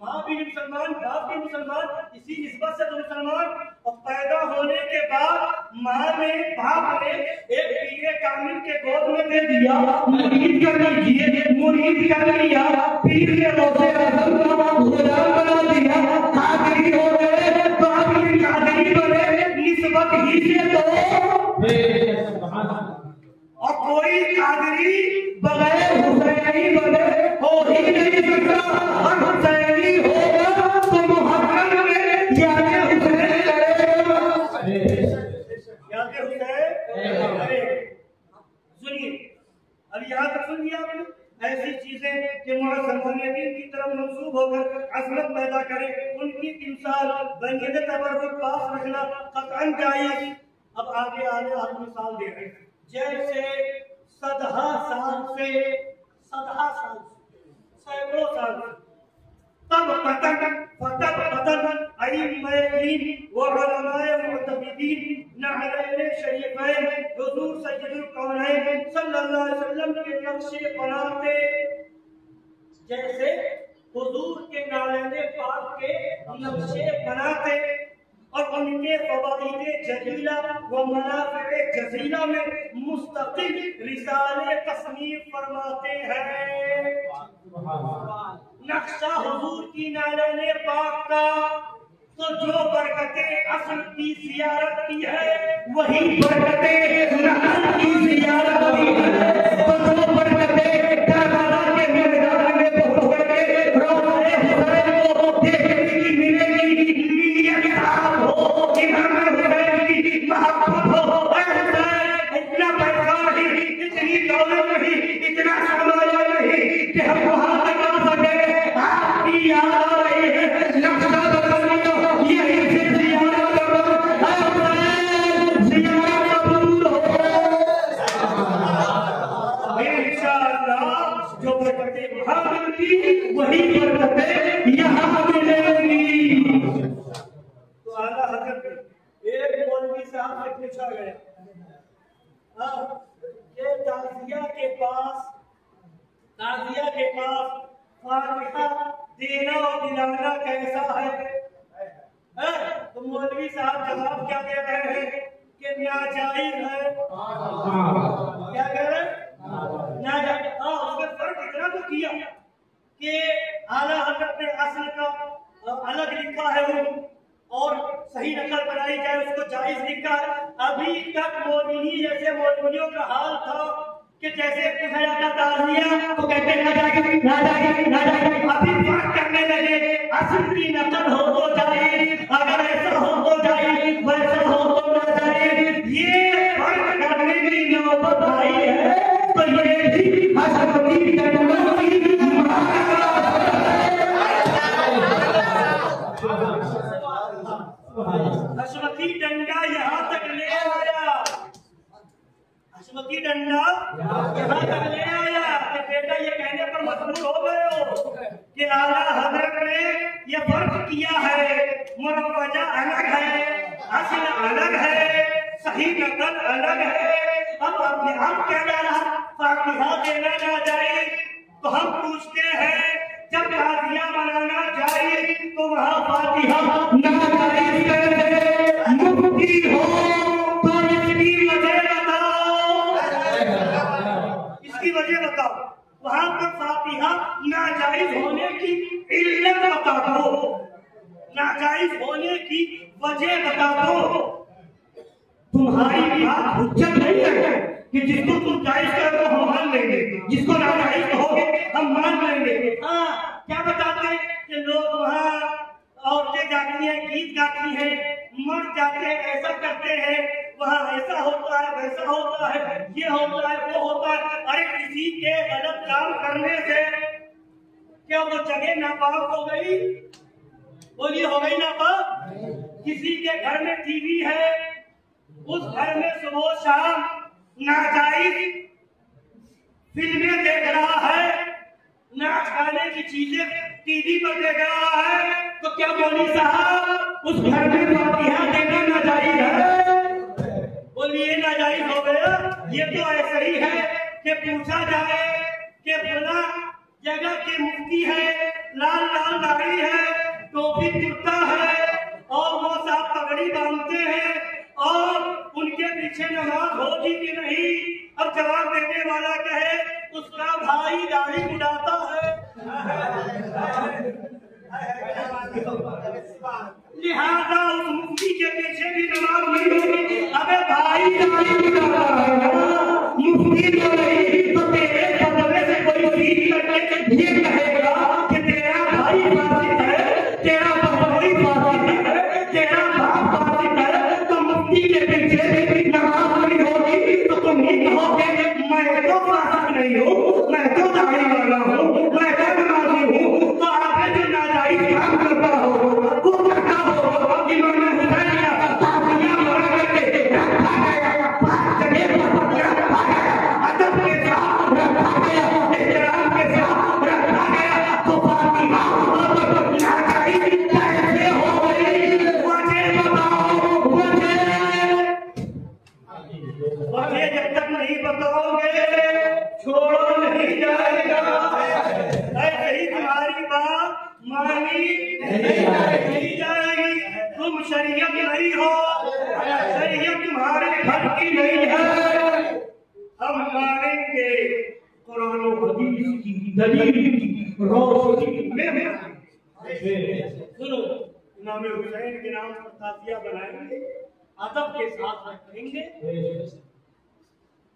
माँ भी मुसलमान, बाप भी मुसलमान, इसी निस्बत से तो मुसलमान। और पैदा होने के बाद माँ ने, बाप ने एक पीरे कामिल के गोद में दे दिया, मुरीद कर लीजिए, मुरीद कर लिया, पीर ने रोज़े आज़म का गुलाम बना दिया, कादरी हो गए, तो अब ये कादरी बने, निस्बत ही से तो। और कोई कादरी बगैर हुसैनी बने हो ही नहीं सकता, और हुसैनी होगा तो मुहर्रम में याद हुसैन करेगा, याद हुसैन करेगा। सुनिए, अब यहाँ तक सुन लिया आपने, ऐसी चीजें कि मुअज़्ज़माने दीन की तरफ मंसूब होकर अज़मत पैदा करें, उनकी तिमसाल बनियत तबर्रुक पास रखना क़त्अन जायज़। अब आगे आने वाली मिसाल दे रहे हैं, जैसे सैकड़ों साल तब पतन अइम्मतीन व उलमाए मुअतक़िदीन नहरैन शरीफैन हुज़ूर सय्यदुल कौनैन सल्लल्लाहु अलैहि वसल्लम के नक्शे बनाते, जैसे हुज़ूर के नालैन पाक के नक्शे बनाते और उनके फ़वाइद जलीला व मनाफ़िअ जज़ीला में मुस्तक़िल रिसाले तस्नीफ़ फरमाते हैं। नक्शा हुज़ूर की नालैन पाक का, तो जो बरकतें असल की ज़ियारत की है, वही बरकतें नक़ल की ज़ियारत की है। तो जो बरकतें करबला के मैदान में पहुँच करके रोज़े हुसैन को देखने की मिलेगी, नीयत साफ़ हो, इमाम हुसैन की मोहब्बत हो, इतना पैसा नहीं, इतनी दौलत नहीं, इतना सरमाया नहीं कि हम वहाँ तक आ सके, आपकी याद आ रही है, नक्शा बदल लिया, यही से ज़ियारत करो, ज़ियारत कबूल हो इंशाअल्लाह। जो बरकतें वहाँ मिलती, वही बरकतें यहाँ मिलेंगी। तो आला हज़रत एक मौलवी साहब से पूछा गया, ये ताज़िया के पास फातिहा देना और दिलाना कैसा है? तो मौलवी साहब जवाब क्या दे रहे हैं कि ये नाजायज है। क्या कह रहे हैं? नाजायज। हाँ, उसमें फर्क इतना तो किया कि आला हजरत ने असल का अलग लिखा है और सही नकल बनाई जाए उसको जायज लिखा है। अभी तक मौलवी जैसे मौलवियों का हाल था कि जैसे पूछा जाता ताज़िया तो कहते ना जाए। अभी फर्क करने लगे, असल की नकल हो तो जाए, अगर ऐसा हो तो जाए, वैसा हो तो ना जाए। ये फर्क करने की नौबत आई है तो ये भी हशमती डंडा हशमती डंडा यहाँ तक ले आया। हशमती डंडा यहाँ तक ले आया कि बेटा ये कहने पर मजबूर हो गए हो कि आला हजरत ने ये फर्क किया है, मुरव्वजा अलग है, असल अलग है, सही नकल अलग है। अब क्या जा रहा फातिहा देना ना जाए तो हम पूछते हैं जब ताज़िया मनाना जाए तो वहाँ फातिहा ना जाए मुफ्ती हो तो इसकी वजह बताओ। इसकी वजह बताओ, वहाँ पर फातिहा नाजायज होने की इल्लत बता दो, नाजायज होने की वजह बता दो। तुम्हारी बात हुज्जत नहीं है कि जिसको तुम जायज करो हम मान लेंगे, जिसको नाजायज कहोगे हम मान लेंगे। हाँ, क्या बताते हैं कि लोग वहाँ औरतें जाती हैं, गीत गाती हैं, मर जाते हैं, ऐसा करते हैं, वहाँ ऐसा होता है, वैसा होता है, ये होता है, वो होता है। अरे किसी के गलत काम करने से क्या वो जगह नापाक हो गई? बोलिए, हो गई नापाक? किसी के घर में टीवी है, उस घर में सुबह शाम नाजायज फिल्में देख रहा है, नाच गाने की चीजें टीवी पर देख रहा है, तो क्या मौलवी साहब उस घर में फातिहा देना नाजायज है? बोलिए, नाजायज हो गया। ये तो ऐसा ही है कि पूछा जाए कि फला जगह के मुफ्ती है, लाल लाल दाढ़ी है, टोपी कुर्ता है और वो साहब पगड़ी बांधते हैं और उनके पीछे नमाज होगी कि नहीं? अब जवाब देने वाला कहे उसका भाई दाढ़ी उड़ाता है, लिहाजा उस मुफ्ती के पीछे भी नमाज नहीं होगी। अबे भाई दाढ़ी उड़ाता है, मुफ्ती तो नहीं, तो तेरे बदले से कोई सीख करके ये कहेगा कि तेरा भाई फासिक है, तेरा भाई फासिक है, तेरा बाप फासिक है, तो मुफ्ती के पीछे भी नमाज नहीं होगी। तो तुम ही कहोगे मैं तो फासिक नहीं हूँ, मैं तो दाढ़ी वाला हूँ, मैं तो नमाजी हूँ। तो आपने जो नाजायज काम करता हो वो करता हो। इमाम हुसैन का ताज़िया मना करके रखा गया, जगह पर रखा गया, अदब के साथ रखा गया, एहतराम के साथ रखा गया, तो फातिहा नाजायज कैसे हो गई? वजह बताओ, वजह जब तक नहीं बताओगे छोड़ो नहीं जाएगा। ऐसे ही तुम्हारी बात मानी नहीं जाएगी। तुम शरीयत नहीं हो, शरीयत तुम्हारे घर की नहीं है। हम मानेंगे कुरान और हदीस की दलील की रोशनी में। सुनो, इमाम हुसैन के नाम पर ताज़िया बनाएंगे, अदब के साथ रखेंगे,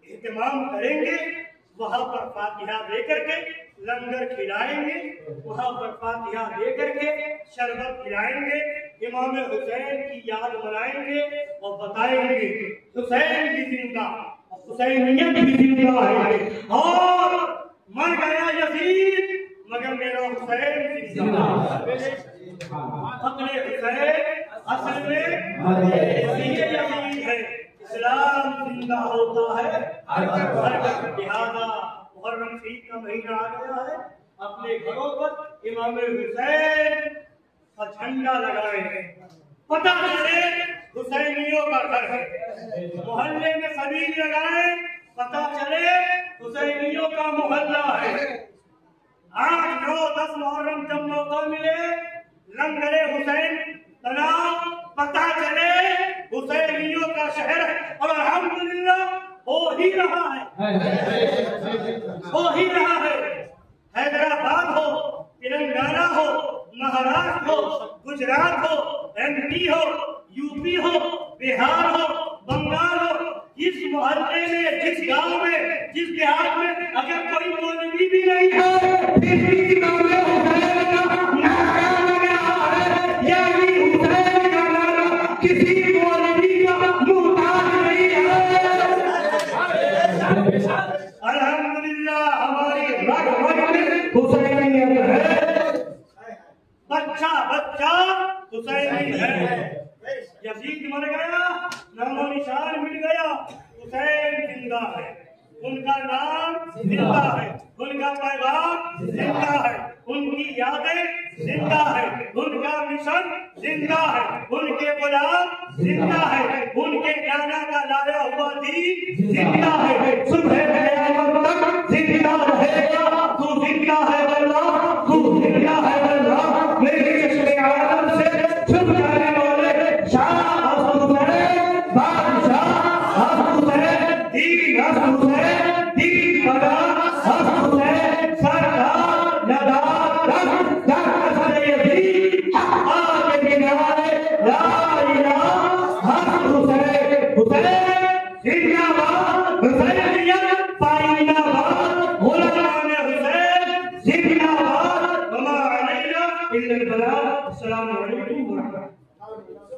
एहतमाम करेंगे, वहां पर फातिहा दे करके लंगर खिलाएंगे, वहां पर फातिहा दे करके शरबत खिलाएंगे, इमाम हुसैन की याद मनाएंगे और बताएंगे हुसैन भी जिंदा, हुसैनियत भी जिंदा है और मर गया यजीद मगर मेरा हुसैन जिंदा है। अपने हुसैन असल में यजीद है। इस्लाम जिंदा होता है हर जगह। लिहाजा मुहर्रम शरीफ का महीना आ गया है, अपने घरों पर इमाम हुसैन का झंडा लगाए, पता चले हुसैनियों का घर है। मोहल्ले में सबील लगाए, पता चले हुसैनियों का मोहल्ला है। 8, 9, 10 मुहर्रम जब मौका मिले लंगरे हुसैन तनाव पता चले हुसैनियों का शहर है। और अल्हम्दुलिल्लाह हो ही रहा है, हो ही रहा है। हैदराबाद हो, तेलंगाना हो, महाराष्ट्र हो, गुजरात हो, MP हो, यूपी हो, बिहार हो, बंगाल हो, जिस मोहल्ले में, जिस गांव में, जिस देहात में अगर कोई मौलवी भी नहीं है, फिर भी गांव में हुसैन का नारा लगा है, यानी हुसैन का नारा किसी मौलवी का मुहताज नहीं है। अल्हम्दुलिल्लाह हमारी रग में हुसैनियत है, बच्चा बच्चा हुसैनी है। यजीद मर गया, नामो निशान मिट गया, हुसैन जिंदा है। उनका नाम जिंदा है, उनका पैगाम जिंदा है, उनकी यादें जिंदा है, उनका मिशन जिंदा है, उनके गुलाम जिंदा है, उनके नाना का लाया हुआ दीन जिंदा है। सुबह क़यामत तक जिंदा रहेगा। तू जिंदा है अल्लाह, तू जिंदा है अल्लाह। मेरे चश्मे आलम से छुप जाने वाले शाह हुसैन, बादशाह हुसैन, दीन हुसैन, दीन बड़ा हुसैन, सरदार नदार यजीद आके किनारे ला इलाहा हुसैन। हुसैन जिंदाबाद, हुसैनियत पाइंदाबाद, गुलाम हुसैन जिंदाबाद। वमा अलैना इल्ला अल बलाग। अस्सलामु अलैकुम व रहमतुल्लाह।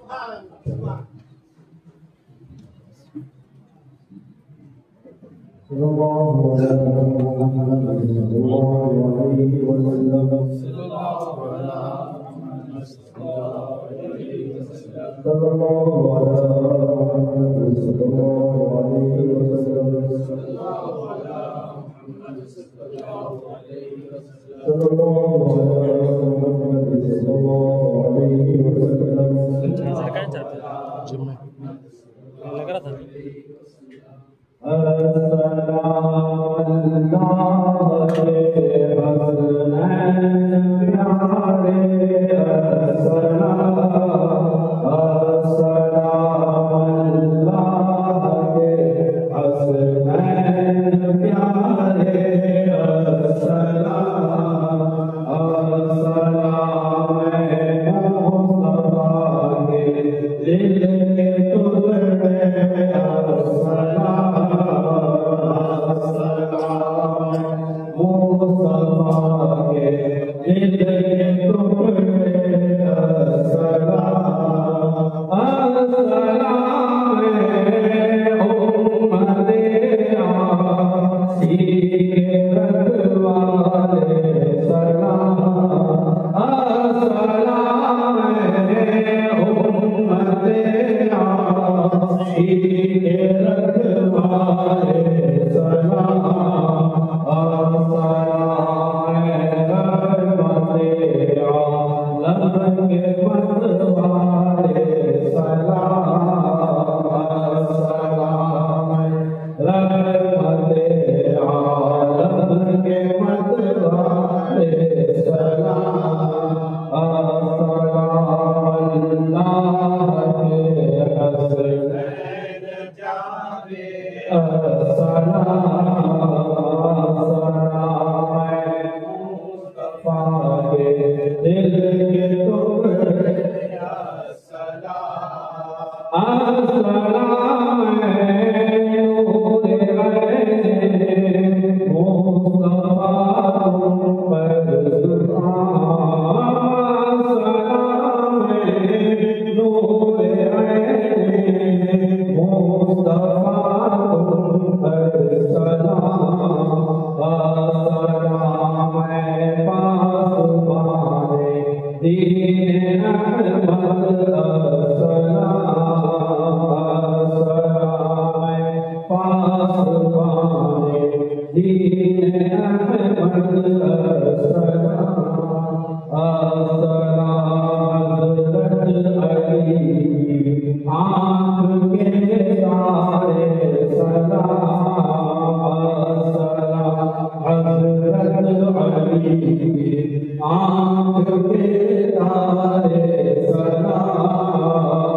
लग रहा था आँख के तारे सलाम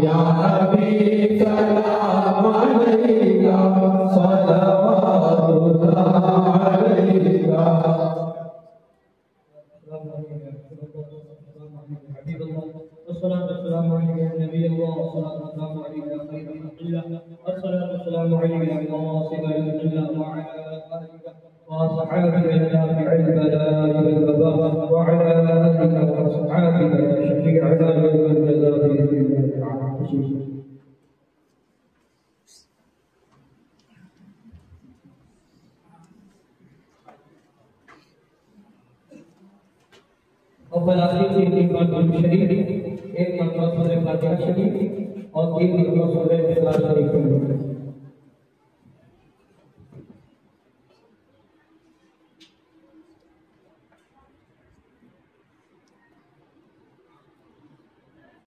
या नबी सलाम अलैका एक मरतबा सूरह फातिहा शरीफ और 3 मरतबा सूरह इखलास